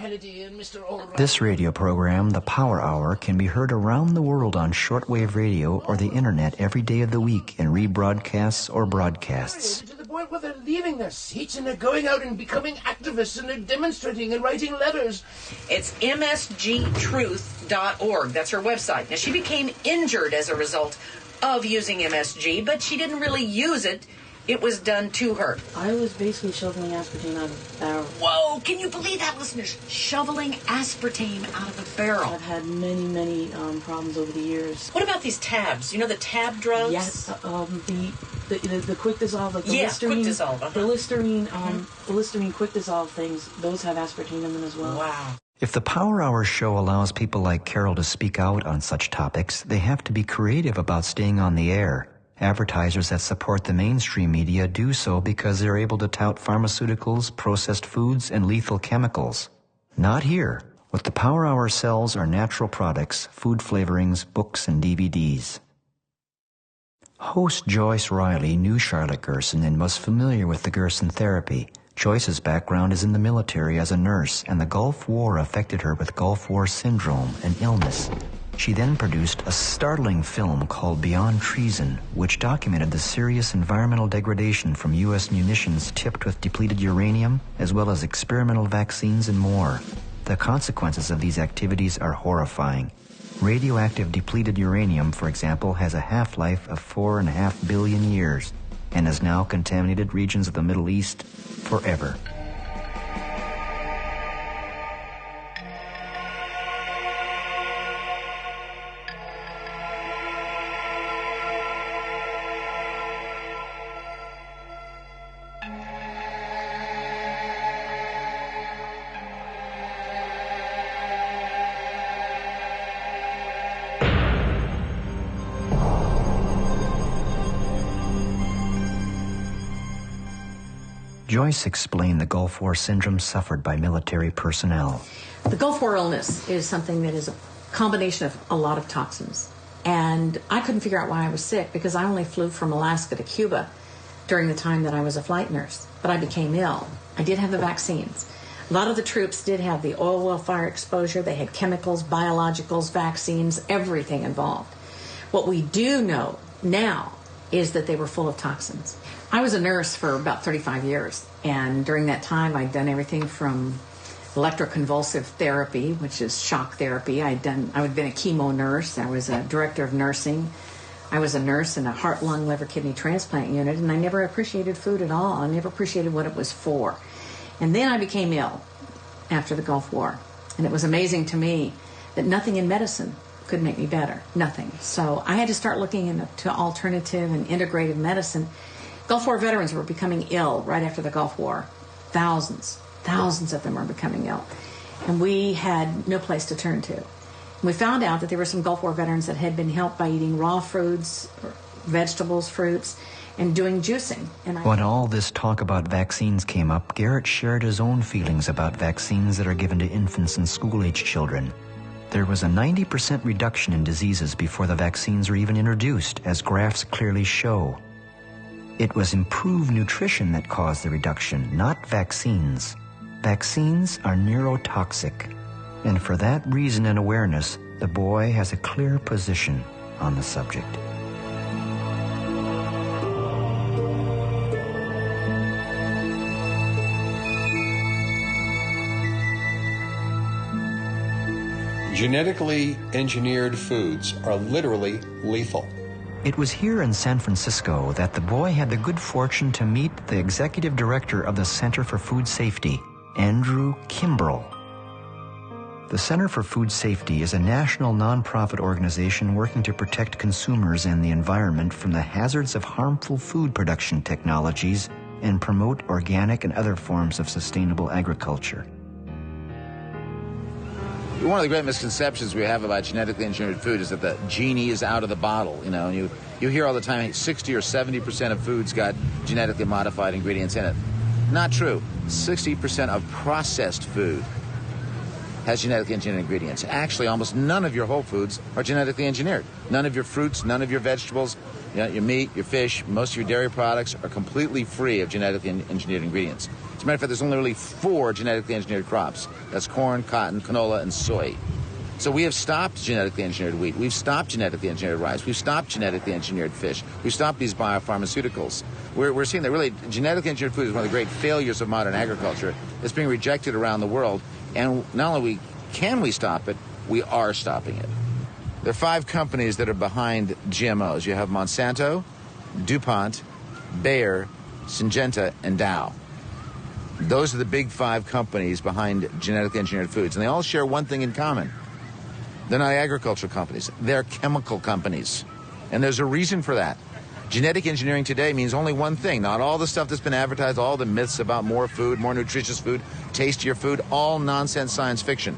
Kennedy and Mr. Albright. This radio program, The Power Hour, can be heard around the world on shortwave radio or the internet every day of the week in rebroadcasts or broadcasts. To the point where they're leaving their seats and they're going out and becoming activists and they're demonstrating and writing letters. It's msgtruth.org. That's her website. Now, she became injured as a result of using MSG, but she didn't really use it. It was done to her. I was basically shoveling aspartame out of a barrel. Whoa, can you believe that, listeners? Shoveling aspartame out of a barrel. I've had many problems over the years. What about these tabs? You know the tab drugs? Yes, the quick dissolve, like the Listerine. Quick dissolve. The Listerine, the Listerine quick dissolve things, those have aspartame in them as well. Wow. If the Power Hour show allows people like Carol to speak out on such topics, they have to be creative about staying on the air. Advertisers that support the mainstream media do so because they're able to tout pharmaceuticals, processed foods, and lethal chemicals. Not here. What the Power Hour sells are natural products, food flavorings, books, and DVDs. Host Joyce Riley knew Charlotte Gerson and was familiar with the Gerson therapy. Joyce's background is in the military as a nurse, and the Gulf War affected her with Gulf War syndrome, an illness. She then produced a startling film called Beyond Treason, which documented the serious environmental degradation from U.S. munitions tipped with depleted uranium, as well as experimental vaccines and more. The consequences of these activities are horrifying. Radioactive depleted uranium, for example, has a half-life of 4.5 billion years and has now contaminated regions of the Middle East forever. Joyce explained the Gulf War syndrome suffered by military personnel. The Gulf War illness is something that is a combination of a lot of toxins. And I couldn't figure out why I was sick because I only flew from Alaska to Cuba during the time that I was a flight nurse. But I became ill. I did have the vaccines. A lot of the troops did have the oil well fire exposure. They had chemicals, biologicals, vaccines, everything involved. What we do know now is that they were full of toxins. I was a nurse for about 35 years, and during that time I'd done everything from electroconvulsive therapy, which is shock therapy. I'd been a chemo nurse. I was a director of nursing. I was a nurse in a heart, lung, liver, kidney transplant unit, and I never appreciated food at all. I never appreciated what it was for. And then I became ill after the Gulf War, and it was amazing to me that nothing in medicine could make me better. Nothing. So I had to start looking into alternative and integrative medicine. Gulf War veterans were becoming ill right after the Gulf War. Thousands of them were becoming ill. And we had no place to turn to. And we found out that there were some Gulf War veterans that had been helped by eating raw foods, vegetables, fruits, and doing juicing. And when all this talk about vaccines came up, Garrett shared his own feelings about vaccines that are given to infants and school-age children. There was a 90% reduction in diseases before the vaccines were even introduced, as graphs clearly show. It was improved nutrition that caused the reduction, not vaccines. Vaccines are neurotoxic, and for that reason and awareness, the boy has a clear position on the subject. Genetically engineered foods are literally lethal. It was here in San Francisco that the boy had the good fortune to meet the executive director of the Center for Food Safety, Andrew Kimbrell. The Center for Food Safety is a national nonprofit organization working to protect consumers and the environment from the hazards of harmful food production technologies and promote organic and other forms of sustainable agriculture. One of the great misconceptions we have about genetically engineered food is that the genie is out of the bottle. You know, and you hear all the time 60 or 70% of foods got genetically modified ingredients in it. Not true. 60% of processed food has genetically engineered ingredients. Actually, almost none of your whole foods are genetically engineered. None of your fruits, none of your vegetables, your meat, your fish, most of your dairy products are completely free of genetically engineered ingredients. As a matter of fact, there's only really 4 genetically engineered crops. That's corn, cotton, canola, and soy. So we have stopped genetically engineered wheat. We've stopped genetically engineered rice. We've stopped genetically engineered fish. We've stopped these biopharmaceuticals. We're seeing that really genetically engineered food is one of the great failures of modern agriculture. It's being rejected around the world. And not only can we stop it, we are stopping it. There are 5 companies that are behind GMOs. You have Monsanto, DuPont, Bayer, Syngenta, and Dow. Those are the big 5 companies behind genetically engineered foods. And they all share one thing in common. They're not agricultural companies. They're chemical companies. And there's a reason for that. Genetic engineering today means only one thing. Not all the stuff that's been advertised, all the myths about more food, more nutritious food, tastier food, all nonsense science fiction.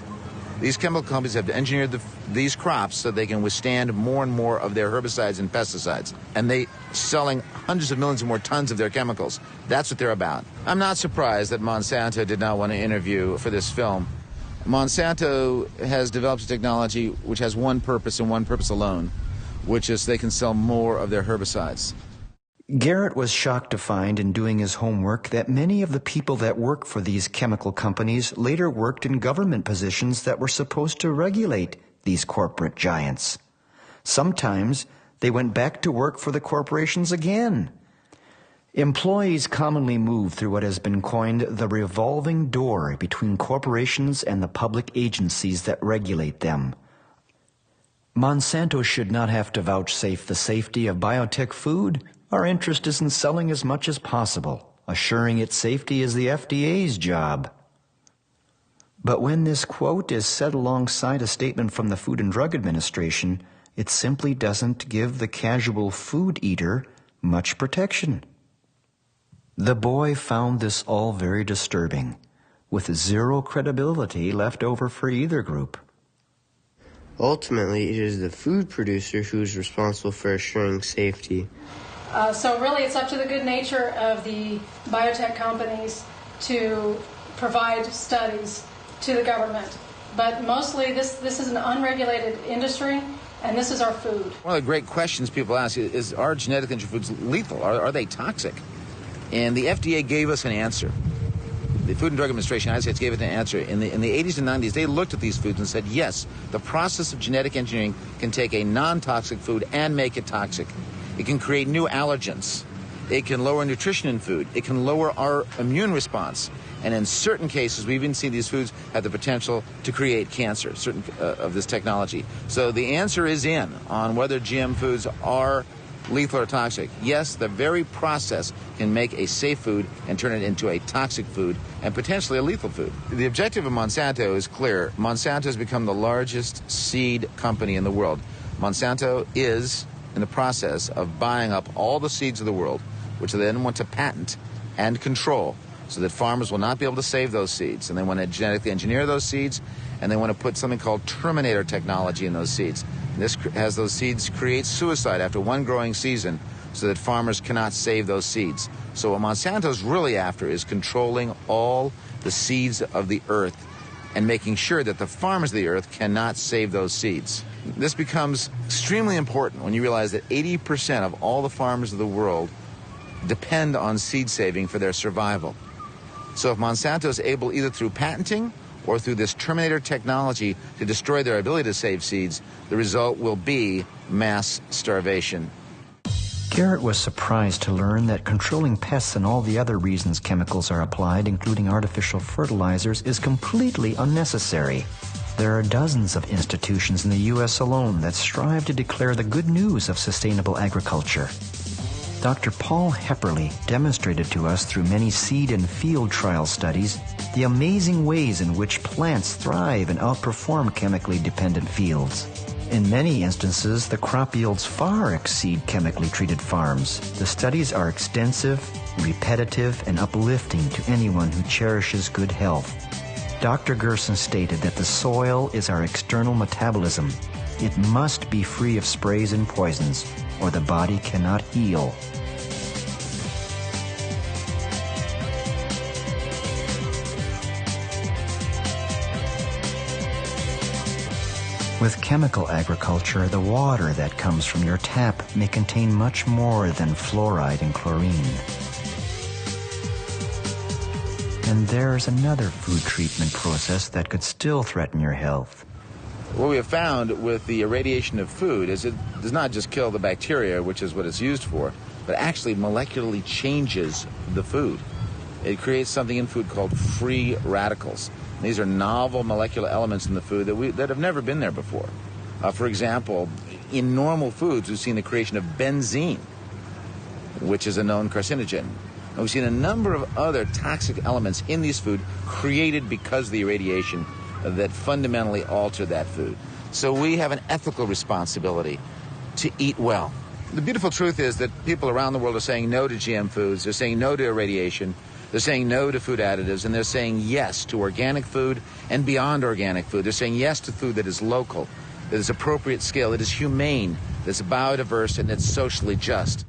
These chemical companies have engineered these crops so they can withstand more and more of their herbicides and pesticides. And they selling hundreds of millions of more tons of their chemicals. That's what they're about. I'm not surprised that Monsanto did not want to interview for this film. Monsanto has developed a technology which has one purpose and one purpose alone, which is they can sell more of their herbicides. Garrett was shocked to find in doing his homework that many of the people that work for these chemical companies later worked in government positions that were supposed to regulate these corporate giants. Sometimes they went back to work for the corporations again. Employees commonly move through what has been coined the revolving door between corporations and the public agencies that regulate them. Monsanto should not have to vouchsafe the safety of biotech food. Our interest is in selling as much as possible. Assuring its safety is the FDA's job. But when this quote is said alongside a statement from the Food and Drug Administration, it simply doesn't give the casual food eater much protection. The boy found this all very disturbing, with 0 credibility left over for either group. Ultimately, it is the food producer who is responsible for assuring safety. So really, it's up to the good nature of the biotech companies to provide studies to the government. But mostly, this is an unregulated industry, and this is our food. One of the great questions people ask is, are genetically engineered foods lethal? Are they toxic? And the FDA gave us an answer. The Food and Drug Administration of the United States gave it an answer. In the 80s and 90s, they looked at these foods and said, yes, the process of genetic engineering can take a non-toxic food and make it toxic. It can create new allergens. It can lower nutrition in food. It can lower our immune response. And in certain cases, we even see these foods have the potential to create cancer, certain of this technology. So the answer is in on whether GM foods are lethal or toxic. Yes, the very process can make a safe food and turn it into a toxic food and potentially a lethal food. The objective of Monsanto is clear. Monsanto has become the largest seed company in the world. Monsanto is in the process of buying up all the seeds of the world, which they then want to patent and control so that farmers will not be able to save those seeds. And they want to genetically engineer those seeds, and they want to put something called terminator technology in those seeds. This has those seeds create suicide after one growing season so that farmers cannot save those seeds. So what Monsanto's really after is controlling all the seeds of the earth and making sure that the farmers of the earth cannot save those seeds. This becomes extremely important when you realize that 80% of all the farmers of the world depend on seed saving for their survival. So if Monsanto is able, either through patenting or through this terminator technology, to destroy their ability to save seeds, the result will be mass starvation. Garrett was surprised to learn that controlling pests and all the other reasons chemicals are applied, including artificial fertilizers, is completely unnecessary. There are dozens of institutions in the U.S. alone that strive to declare the good news of sustainable agriculture. Dr. Paul Hepperly demonstrated to us through many seed and field trial studies the amazing ways in which plants thrive and outperform chemically dependent fields. In many instances, the crop yields far exceed chemically treated farms. The studies are extensive, repetitive, and uplifting to anyone who cherishes good health. Dr. Gerson stated that the soil is our external metabolism. It must be free of sprays and poisons, or the body cannot heal. With chemical agriculture, the water that comes from your tap may contain much more than fluoride and chlorine. And there's another food treatment process that could still threaten your health. What we have found with the irradiation of food is it does not just kill the bacteria, which is what it's used for, but actually molecularly changes the food. It creates something in food called free radicals. And these are novel molecular elements in the food that have never been there before. For example, in normal foods, we've seen the creation of benzene, which is a known carcinogen. And we've seen a number of other toxic elements in these food created because of the irradiation that fundamentally alter that food. So we have an ethical responsibility to eat well. The beautiful truth is that people around the world are saying no to GM foods, they're saying no to irradiation, they're saying no to food additives, and they're saying yes to organic food and beyond organic food. They're saying yes to food that is local, that is appropriate scale, that is humane, that's biodiverse, and that's socially just.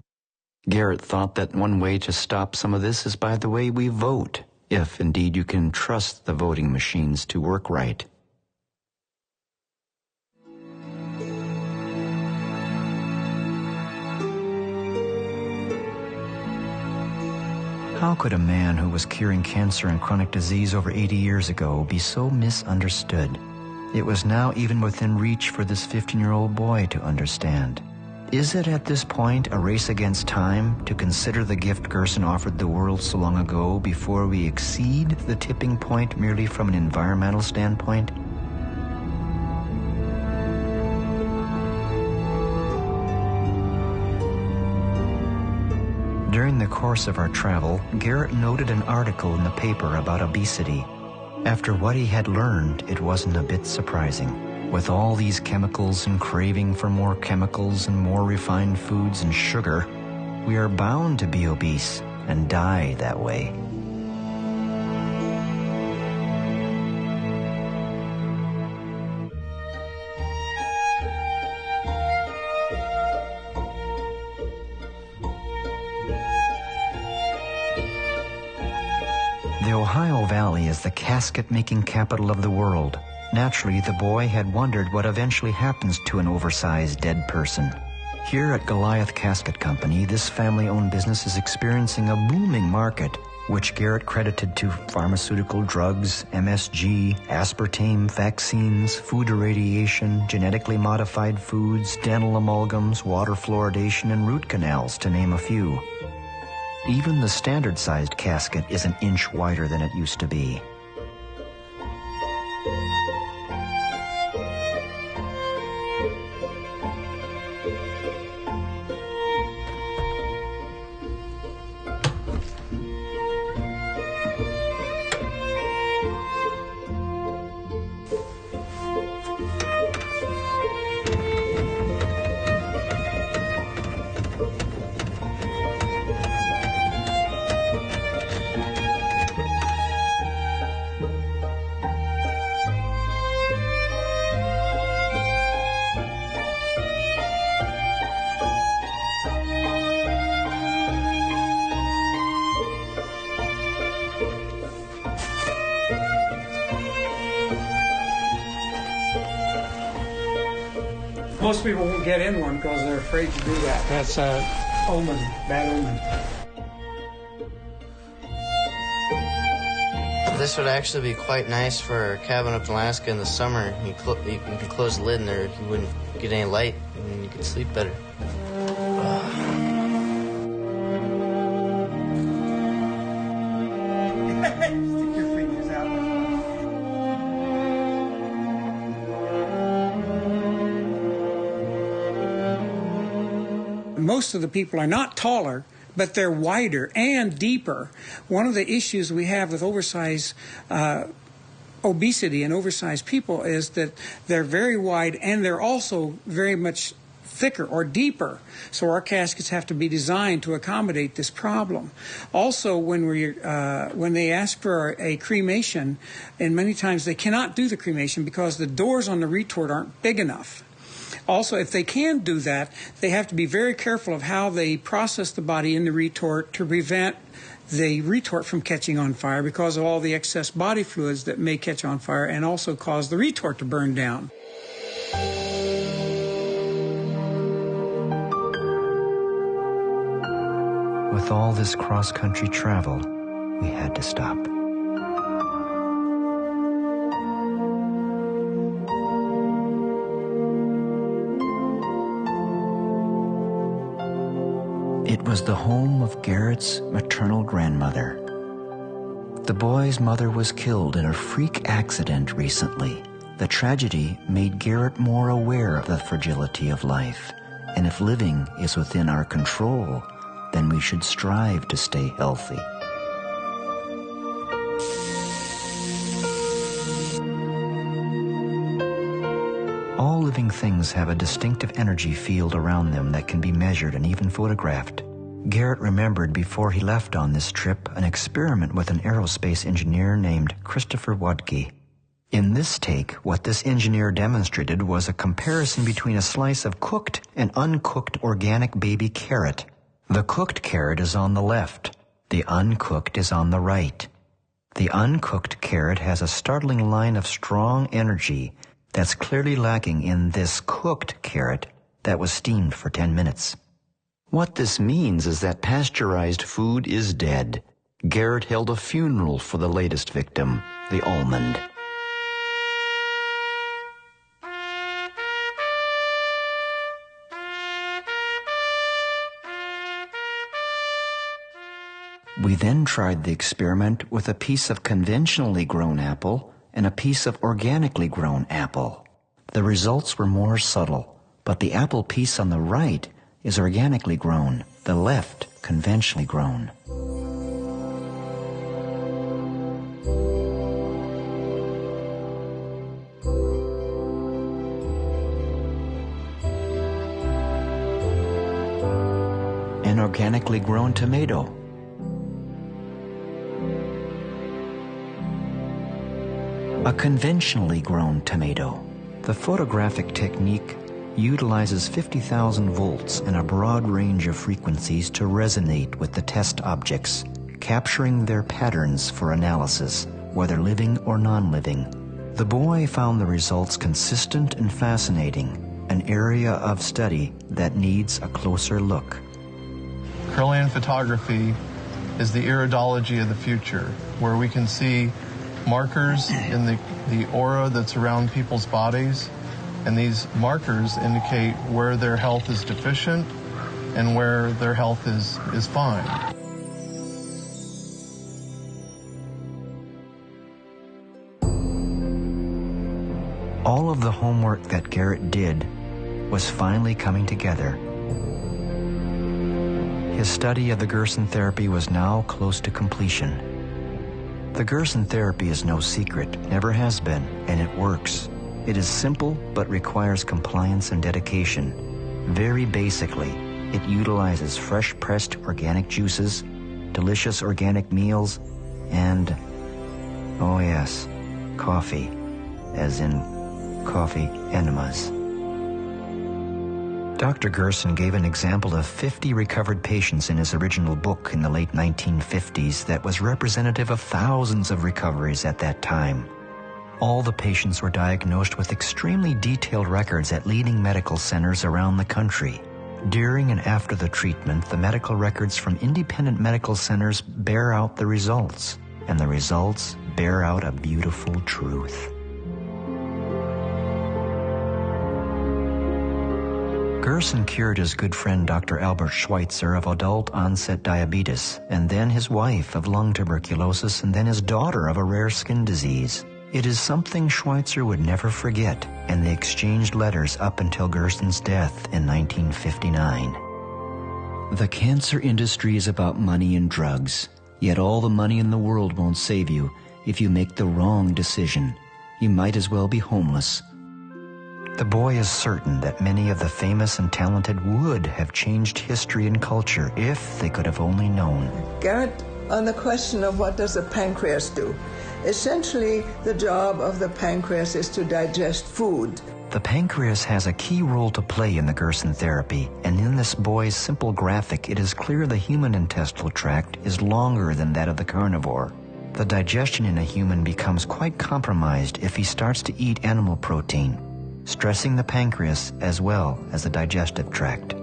Garrett thought that one way to stop some of this is by the way we vote, if indeed you can trust the voting machines to work right. How could a man who was curing cancer and chronic disease over 80 years ago be so misunderstood? It was now even within reach for this 15-year-old boy to understand. Is it at this point a race against time to consider the gift Gerson offered the world so long ago before we exceed the tipping point merely from an environmental standpoint? During the course of our travel, Garrett noted an article in the paper about obesity. After what he had learned, it wasn't a bit surprising. With all these chemicals and craving for more chemicals and more refined foods and sugar, we are bound to be obese and die that way. The Ohio Valley is the casket-making capital of the world. Naturally, the boy had wondered what eventually happens to an oversized dead person. Here at Goliath Casket Company, this family-owned business is experiencing a booming market, which Garrett credited to pharmaceutical drugs, MSG, aspartame, vaccines, food irradiation, genetically modified foods, dental amalgams, water fluoridation, and root canals, to name a few. Even the standard-sized casket is an inch wider than it used to be. Most people won't get in one because they're afraid to do that. That's an omen, bad omen. This would actually be quite nice for a cabin up in Alaska in the summer. You can close the lid in there, you wouldn't get any light, and you could sleep better. Stick your fingers out. Most of the people are not taller, but they're wider and deeper. One of the issues we have with oversized obesity and oversized people is that they're very wide and they're also very much thicker or deeper. So our caskets have to be designed to accommodate this problem. Also, when they ask for a cremation, and many times they cannot do the cremation because the doors on the retort aren't big enough. Also, if they can do that, they have to be very careful of how they process the body in the retort to prevent the retort from catching on fire because of all the excess body fluids that may catch on fire and also cause the retort to burn down. With all this cross-country travel, we had to stop. It was the home of Garrett's maternal grandmother. The boy's mother was killed in a freak accident recently. The tragedy made Garrett more aware of the fragility of life, and if living is within our control, then we should strive to stay healthy. All living things have a distinctive energy field around them that can be measured and even photographed. Garrett remembered before he left on this trip an experiment with an aerospace engineer named Christopher Wadke. In this take, what this engineer demonstrated was a comparison between a slice of cooked and uncooked organic baby carrot. The cooked carrot is on the left. The uncooked is on the right. The uncooked carrot has a startling line of strong energy that's clearly lacking in this cooked carrot that was steamed for 10 minutes. What this means is that pasteurized food is dead. Garrett held a funeral for the latest victim, the almond. We then tried the experiment with a piece of conventionally grown apple and a piece of organically grown apple. The results were more subtle, but the apple piece on the right is organically grown, the left conventionally grown. An organically grown tomato. A conventionally grown tomato. The photographic technique utilizes 50,000 volts and a broad range of frequencies to resonate with the test objects, capturing their patterns for analysis, whether living or non-living. The boy found the results consistent and fascinating, an area of study that needs a closer look. Kirlian photography is the iridology of the future, where we can see markers in the aura that's around people's bodies, and these markers indicate where their health is deficient and where their health is fine. All of the homework that Garrett did was finally coming together. His study of the Gerson therapy was now close to completion. The Gerson therapy is no secret, never has been, and it works. It is simple, but requires compliance and dedication. Very basically, it utilizes fresh-pressed organic juices, delicious organic meals, and, oh yes, coffee, as in coffee enemas. Dr. Gerson gave an example of 50 recovered patients in his original book in the late 1950s that was representative of thousands of recoveries at that time. All the patients were diagnosed with extremely detailed records at leading medical centers around the country. During and after the treatment, the medical records from independent medical centers bear out the results, and the results bear out a beautiful truth. Gerson cured his good friend Dr. Albert Schweitzer of adult-onset diabetes, and then his wife of lung tuberculosis, and then his daughter of a rare skin disease. It is something Schweitzer would never forget, and they exchanged letters up until Gerson's death in 1959. The cancer industry is about money and drugs, yet all the money in the world won't save you if you make the wrong decision. You might as well be homeless. The boy is certain that many of the famous and talented would have changed history and culture if they could have only known. Garrett, on the question of what does the pancreas do? Essentially, the job of the pancreas is to digest food. The pancreas has a key role to play in the Gerson therapy, and in this boy's simple graphic, it is clear the human intestinal tract is longer than that of the carnivore. The digestion in a human becomes quite compromised if he starts to eat animal protein, stressing the pancreas as well as the digestive tract.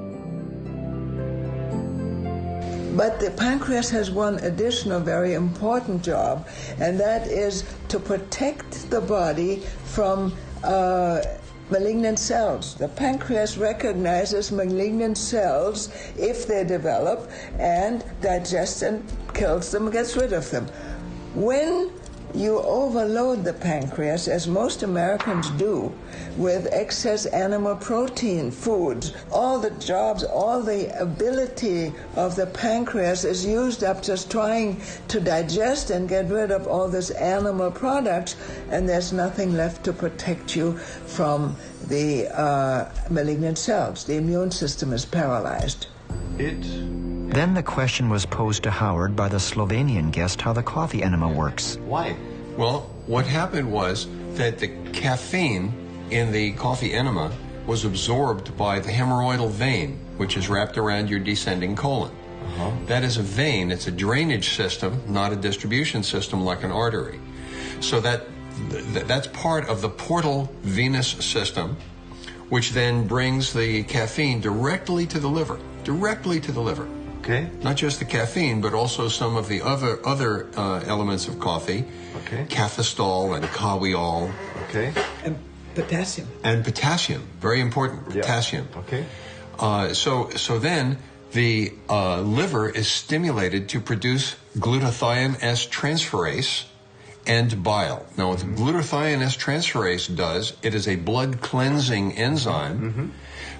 But the pancreas has one additional very important job, and that is to protect the body from malignant cells. The pancreas recognizes malignant cells if they develop and digests and kills them, gets rid of them. When you overload the pancreas, as most Americans do, with excess animal protein foods, all the jobs, all the ability of the pancreas is used up just trying to digest and get rid of all this animal products, and there's nothing left to protect you from the malignant cells. The immune system is paralyzed. Then the question was posed to Howard by the Slovenian guest how the coffee enema works. Why? Well, what happened was that the caffeine in the coffee enema was absorbed by the hemorrhoidal vein, which is wrapped around your descending colon. That is a vein. It's a drainage system, not a distribution system like an artery. So that's part of the portal venous system, which then brings the caffeine directly to the liver. Directly to the liver. Okay. Not just the caffeine, but also some of the other elements of coffee. Okay. Cafestol and kawiol. Okay. And potassium. And potassium, very important. Potassium. Okay. So then the liver is stimulated to produce glutathione S transferase and bile. Now, what the glutathione S transferase does, it is a blood cleansing enzyme.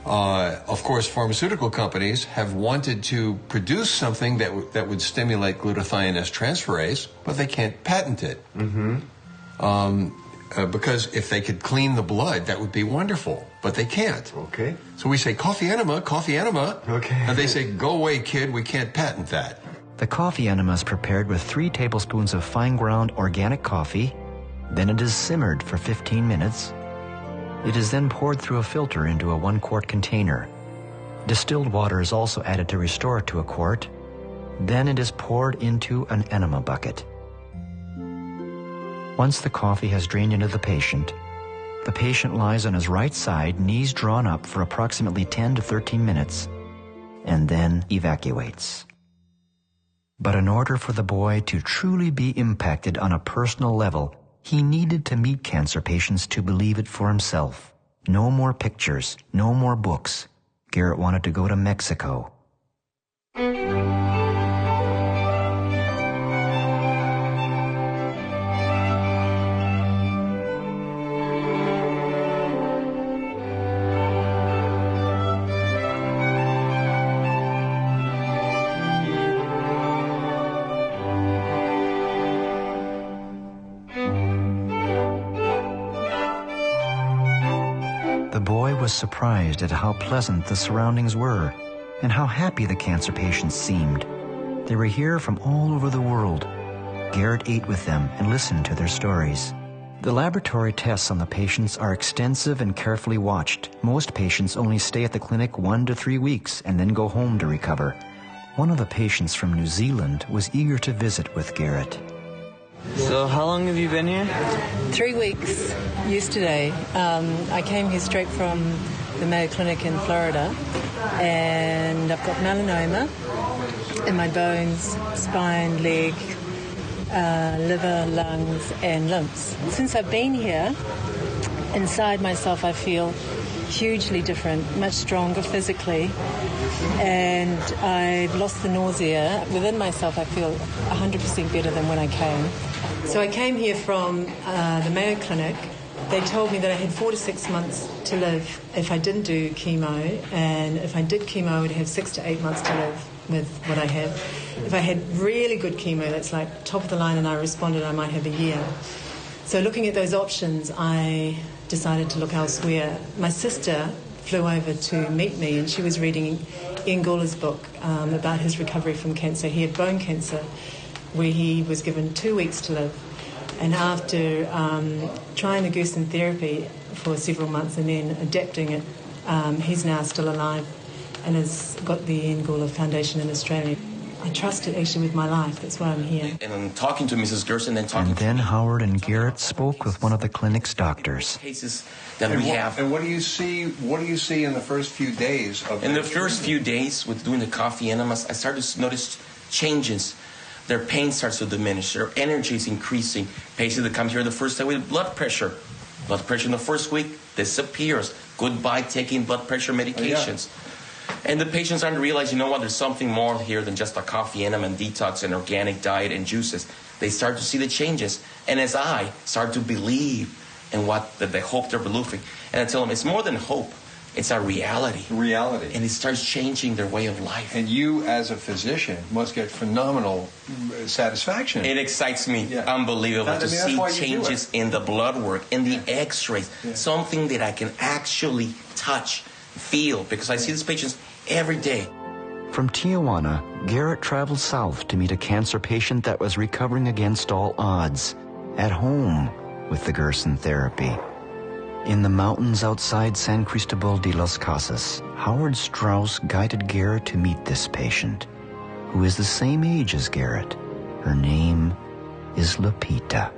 Of course, pharmaceutical companies have wanted to produce something that would stimulate glutathione S transferase, but they can't patent it. Because if they could clean the blood, that would be wonderful, but they can't. Okay. So we say, coffee enema. Okay. And they say, go away, kid, we can't patent that. The coffee enema is prepared with 3 tablespoons of fine ground organic coffee. Then it is simmered for 15 minutes. It is then poured through a filter into a 1-quart container. Distilled water is also added to restore it to a quart. Then it is poured into an enema bucket. Once the coffee has drained into the patient lies on his right side, knees drawn up for approximately 10 to 13 minutes, and then evacuates. But in order for the boy to truly be impacted on a personal level, he needed to meet cancer patients to believe it for himself. No more pictures, no more books. Garrett wanted to go to Mexico. Surprised at how pleasant the surroundings were and how happy the cancer patients seemed. They were here from all over the world. Garrett ate with them and listened to their stories. The laboratory tests on the patients are extensive and carefully watched. Most patients only stay at the clinic 1 to 3 weeks and then go home to recover. One of the patients from New Zealand was eager to visit with Garrett. So how long have you been here? 3 weeks yesterday. I came here straight from the Mayo Clinic in Florida, and I've got melanoma in my bones, spine, leg, liver, lungs, and lymphs. Since I've been here, inside myself I feel hugely different, much stronger physically, and I've lost the nausea. Within myself I feel 100% better than when I came. So I came here from the Mayo Clinic. They told me that I had 4 to 6 months to live if I didn't do chemo, and if I did chemo I would have 6 to 8 months to live with what I have. If I had really good chemo, that's like top of the line, and I responded, I might have a year. So looking at those options, I decided to look elsewhere. My sister flew over to meet me, and she was reading Ian Gould's book about his recovery from cancer. He had bone cancer, where he was given 2 weeks to live. And after trying the Gerson therapy for several months and then adapting it, he's now still alive and has got the Ian Gould Foundation in Australia. I trust it actually with my life. That's why I'm here. And I'm talking to Mrs. Gerson And then Howard and Garrett spoke with one of the clinic's doctors. Cases that we have. And what do you see? What do you see in the first few days of? In the first few days, with doing the coffee enemas, I started to notice changes. Their pain starts to diminish. Their energy is increasing. Patients that come here the first day with blood pressure in the first week disappears. Goodbye taking blood pressure medications. And the patients aren't realizing, you know what, there's something more here than just a coffee enema and detox and organic diet and juices. They start to see the changes. And as I start to believe in what the hope they're believing, and I tell them it's more than hope. It's a reality. Reality. And it starts changing their way of life. And you, as a physician, must get phenomenal satisfaction. It excites me unbelievable to see changes in the blood work, in the x-rays, something that I can actually touch, feel, because I see these patients every day. From Tijuana, Garrett traveled south to meet a cancer patient that was recovering against all odds, at home with the Gerson therapy. In the mountains outside San Cristobal de las Casas, Howard Strauss guided Garrett to meet this patient, who is the same age as Garrett. Her name is Lupita.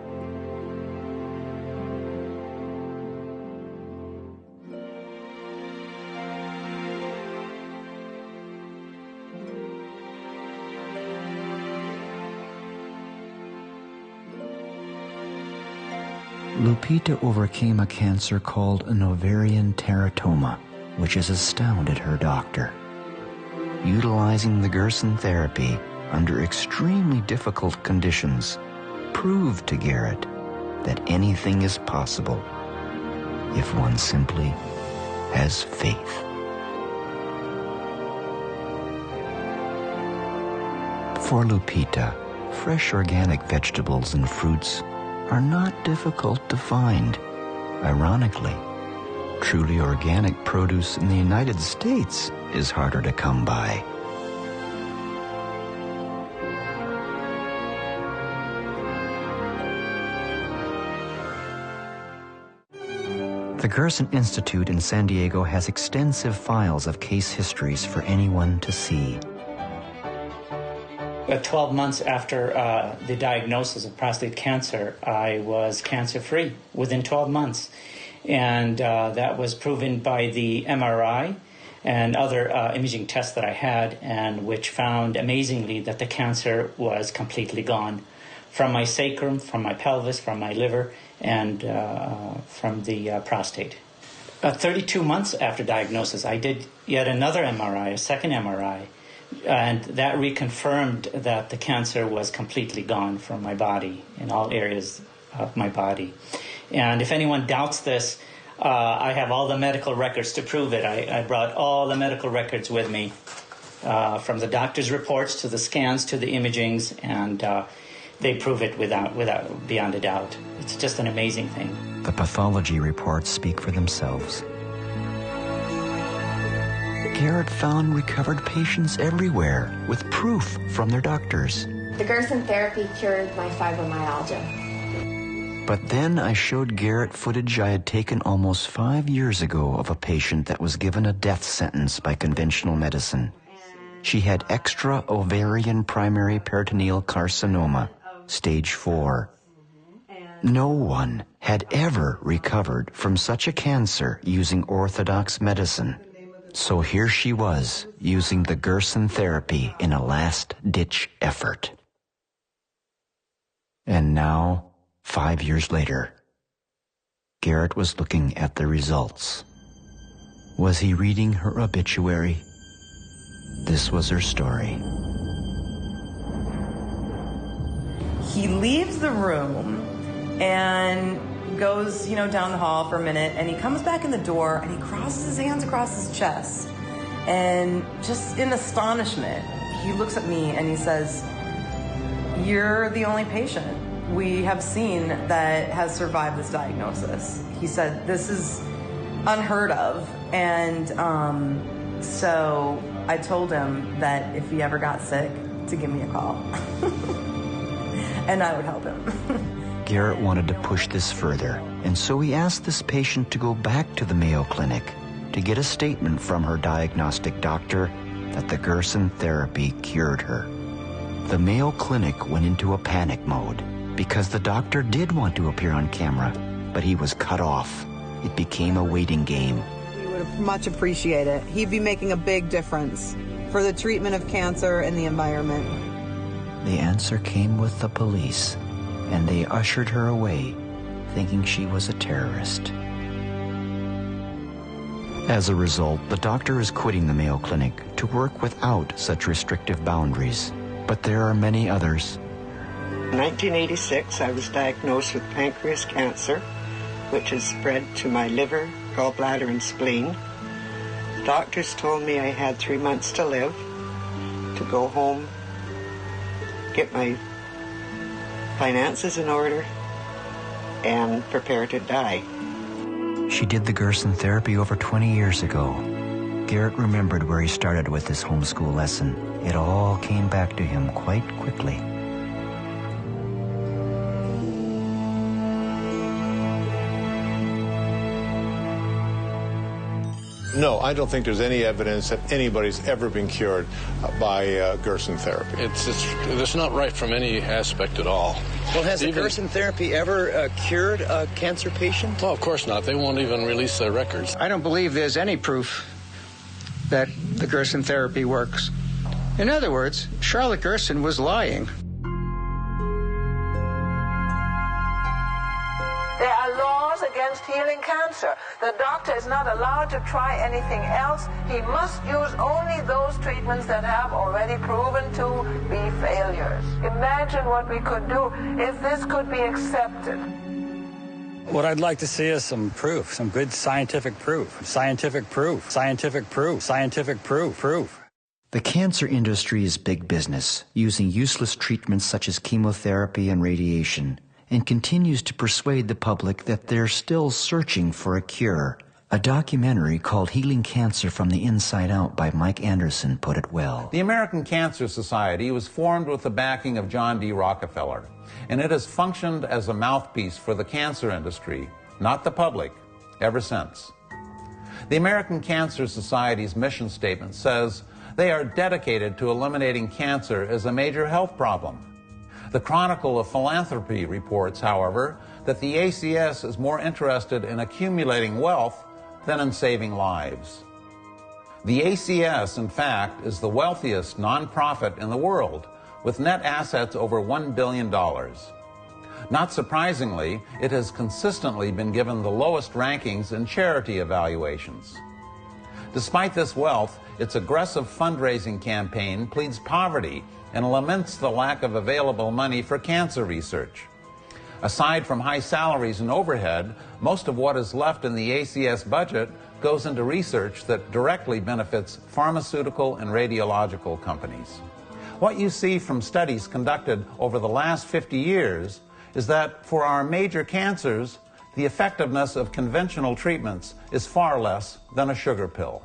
Lupita overcame a cancer called an ovarian teratoma, which has astounded her doctor. Utilizing the Gerson therapy under extremely difficult conditions proved to Garrett that anything is possible if one simply has faith. For Lupita, fresh organic vegetables and fruits are not difficult to find. Ironically, truly organic produce in the United States is harder to come by. The Gerson Institute in San Diego has extensive files of case histories for anyone to see. 12 months after the diagnosis of prostate cancer, I was cancer-free within 12 months. And that was proven by the MRI and other imaging tests that I had, and which found amazingly that the cancer was completely gone from my sacrum, from my pelvis, from my liver, and from the prostate. 32 months after diagnosis, I did yet another MRI, a second MRI, and that reconfirmed that the cancer was completely gone from my body, in all areas of my body. And if anyone doubts this, I have all the medical records to prove it. I brought all the medical records with me, from the doctor's reports to the scans to the imagings, and they prove it without beyond a doubt. It's just an amazing thing. The pathology reports speak for themselves. Garrett found recovered patients everywhere with proof from their doctors. The Gerson therapy cured my fibromyalgia. But then I showed Garrett footage I had taken almost 5 years ago of a patient that was given a death sentence by conventional medicine. She had extra ovarian primary peritoneal carcinoma, stage 4. No one had ever recovered from such a cancer using orthodox medicine. So here she was, using the Gerson therapy in a last-ditch effort. And now, 5 years later, Garrett was looking at the results. Was he reading her obituary? This was her story. He leaves the room and goes, down the hall for a minute, and he comes back in the door and he crosses his hands across his chest, and just in astonishment, he looks at me and he says, "You're the only patient we have seen that has survived this diagnosis." He said, "This is unheard of." And so I told him that if he ever got sick, to give me a call and I would help him. Garrett wanted to push this further, and so he asked this patient to go back to the Mayo Clinic to get a statement from her diagnostic doctor that the Gerson therapy cured her. The Mayo Clinic went into a panic mode because the doctor did want to appear on camera, but he was cut off. It became a waiting game. We would much appreciate it. He'd be making a big difference for the treatment of cancer and the environment. The answer came with the police, and they ushered her away, thinking she was a terrorist. As a result, the doctor is quitting the Mayo Clinic to work without such restrictive boundaries. But there are many others. In 1986, I was diagnosed with pancreas cancer, which has spread to my liver, gallbladder, and spleen. The doctors told me I had 3 months to live, to go home, get my finances in order, and prepare to die. She did the Gerson therapy over 20 years ago. Garrett remembered where he started with this homeschool lesson. It all came back to him quite quickly. No, I don't think there's any evidence that anybody's ever been cured by Gerson therapy. It's not right from any aspect at all. Well, has the Gerson therapy ever cured a cancer patient? Well, of course not. They won't even release their records. I don't believe there's any proof that the Gerson therapy works. In other words, Charlotte Gerson was lying. There are laws against healing cancer. The doctor is not allowed to try anything else. He must use only those treatments that have already proven to be failures. Imagine what we could do if this could be accepted. What I'd like to see is some proof, some good scientific proof, scientific proof, scientific proof, scientific proof. The cancer industry is big business, using useless treatments such as chemotherapy and radiation, and continues to persuade the public that they're still searching for a cure. A documentary called Healing Cancer from the Inside Out by Mike Anderson put it well. The American Cancer Society was formed with the backing of John D. Rockefeller, and it has functioned as a mouthpiece for the cancer industry, not the public, ever since. The American Cancer Society's mission statement says they are dedicated to eliminating cancer as a major health problem. The Chronicle of Philanthropy reports, however, that the ACS is more interested in accumulating wealth than in saving lives. The ACS, in fact, is the wealthiest nonprofit in the world, with net assets over $1 billion. Not surprisingly, it has consistently been given the lowest rankings in charity evaluations. Despite this wealth, its aggressive fundraising campaign pleads poverty and laments the lack of available money for cancer research. Aside from high salaries and overhead, most of what is left in the ACS budget goes into research that directly benefits pharmaceutical and radiological companies. What you see from studies conducted over the last 50 years is that for our major cancers, the effectiveness of conventional treatments is far less than a sugar pill.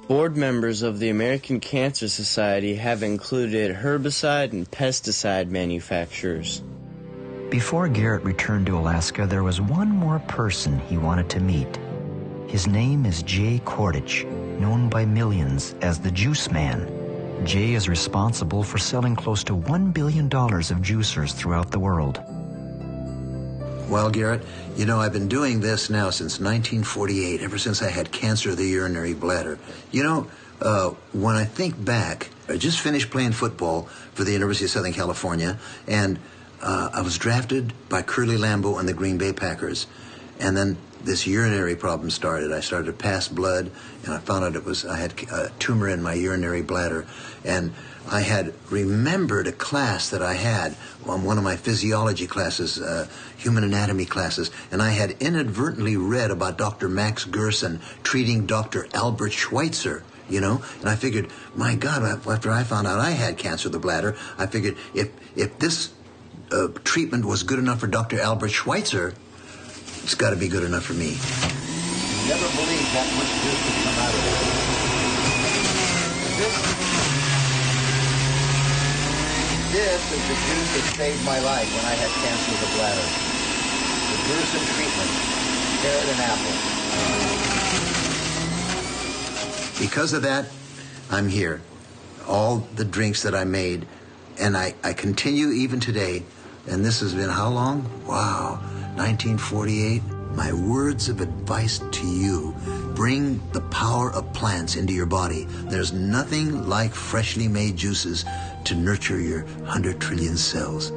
Board members of the American Cancer Society have included herbicide and pesticide manufacturers. Before Garrett returned to Alaska, there was one more person he wanted to meet. His name is Jay Kordich, known by millions as the Juice Man. Jay is responsible for selling close to $1 billion of juicers throughout the world. Well, Garrett, you know, I've been doing this now since 1948, ever since I had cancer of the urinary bladder. You know, when I think back, I just finished playing football for the University of Southern California, and I was drafted by Curly Lambeau and the Green Bay Packers. And then this urinary problem started. I started to pass blood, and I found out I had a tumor in my urinary bladder. And I had remembered a class that I had on one of my physiology classes, human anatomy classes, and I had inadvertently read about Dr. Max Gerson treating Dr. Albert Schweitzer, you know? And I figured, my God, after I found out I had cancer of the bladder, I figured if this treatment was good enough for Dr. Albert Schweitzer, it's got to be good enough for me. Never believed that much good could come out of it. This is the juice that saved my life when I had cancer of the bladder. The Gerson treatment, carrot and apple. Because of that, I'm here. All the drinks that I made And I continue even today, and this has been how long? Wow, 1948. My words of advice to you: bring the power of plants into your body. There's nothing like freshly made juices to nurture your 100 trillion cells.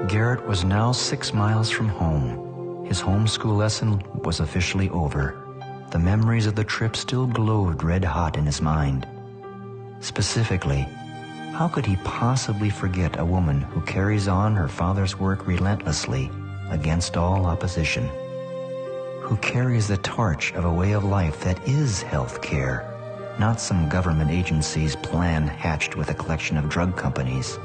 Garrett was now 6 miles from home. His homeschool lesson was officially over. The memories of the trip still glowed red hot in his mind. Specifically, how could he possibly forget a woman who carries on her father's work relentlessly against all opposition? Who carries the torch of a way of life that is health care, not some government agency's plan hatched with a collection of drug companies?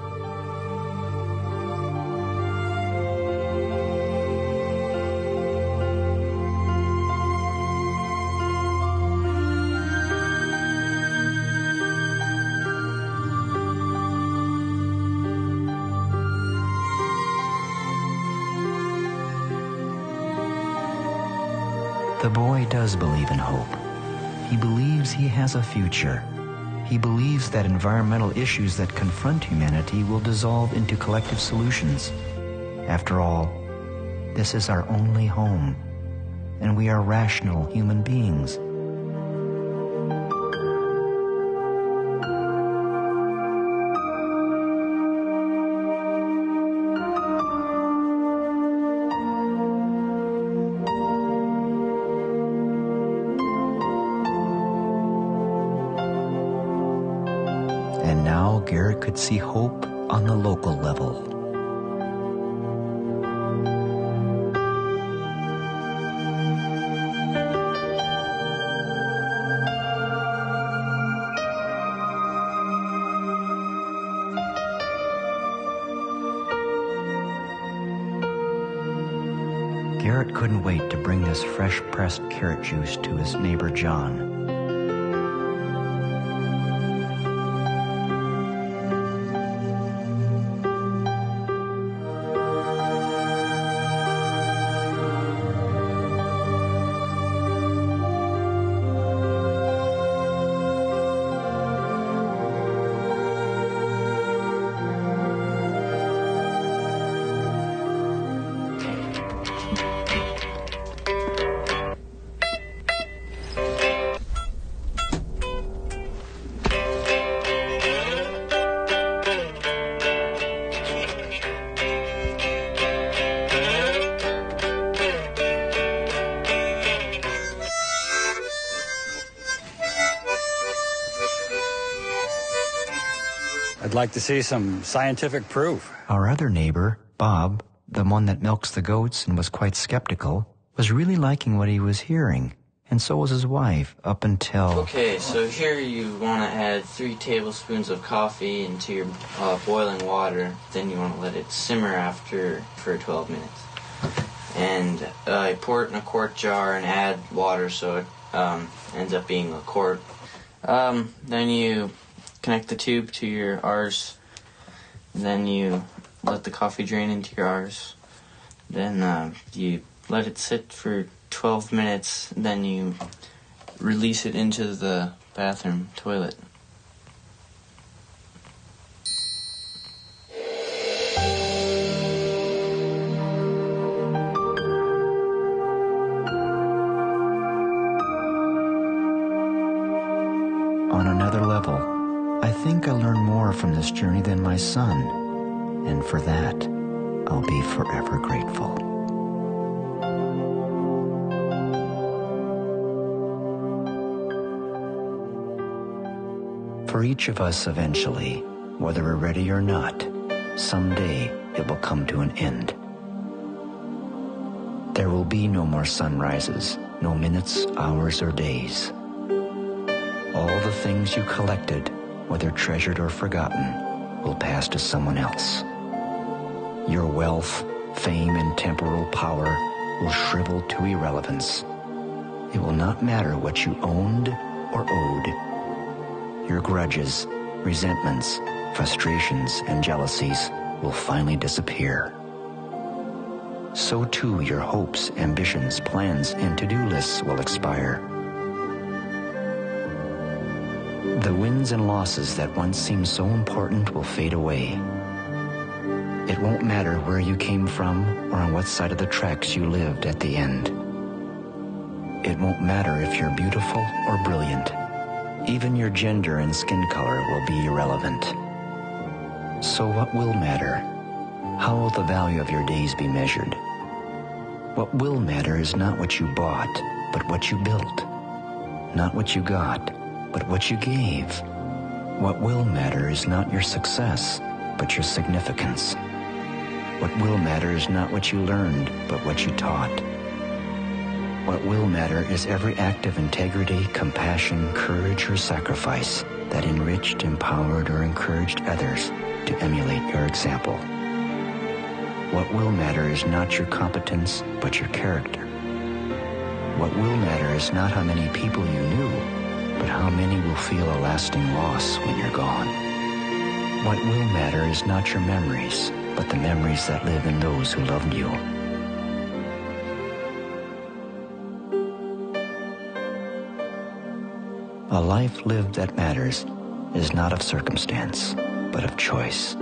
The boy does believe in hope. He believes he has a future. He believes that environmental issues that confront humanity will dissolve into collective solutions. After all, this is our only home, and we are rational human beings. And now Garrett could see hope on the local level. Garrett couldn't wait to bring this fresh-pressed carrot juice to his neighbor John. I'd like to see some scientific proof. Our other neighbor, Bob, the one that milks the goats and was quite skeptical, was really liking what he was hearing, and so was his wife, up until... Okay, so here you want to add 3 tablespoons of coffee into your boiling water. Then you want to let it simmer for 12 minutes. And you pour it in a quart jar and add water so it ends up being a quart. Then you connect the tube to your R's, and then you let the coffee drain into your R's. Then you let it sit for 12 minutes, then you release it into the bathroom toilet. On another level, I think I learned more from this journey than my son, and for that, I'll be forever grateful. For each of us eventually, whether we're ready or not, someday it will come to an end. There will be no more sunrises, no minutes, hours, or days. All the things you collected, whether treasured or forgotten, will pass to someone else. Your wealth, fame, and temporal power will shrivel to irrelevance. It will not matter what you owned or owed. Your grudges, resentments, frustrations, and jealousies will finally disappear. So too your hopes, ambitions, plans, and to-do lists will expire. The wins and losses that once seemed so important will fade away. It won't matter where you came from or on what side of the tracks you lived at the end. It won't matter if you're beautiful or brilliant. Even your gender and skin color will be irrelevant. So what will matter? How will the value of your days be measured? What will matter is not what you bought, but what you built. Not what you got, but what you gave. What will matter is not your success, but your significance. What will matter is not what you learned, but what you taught. What will matter is every act of integrity, compassion, courage, or sacrifice that enriched, empowered, or encouraged others to emulate your example. What will matter is not your competence, but your character. What will matter is not how many people you knew, but how many will feel a lasting loss when you're gone. What will matter is not your memories, but the memories that live in those who loved you. A life lived that matters is not of circumstance, but of choice.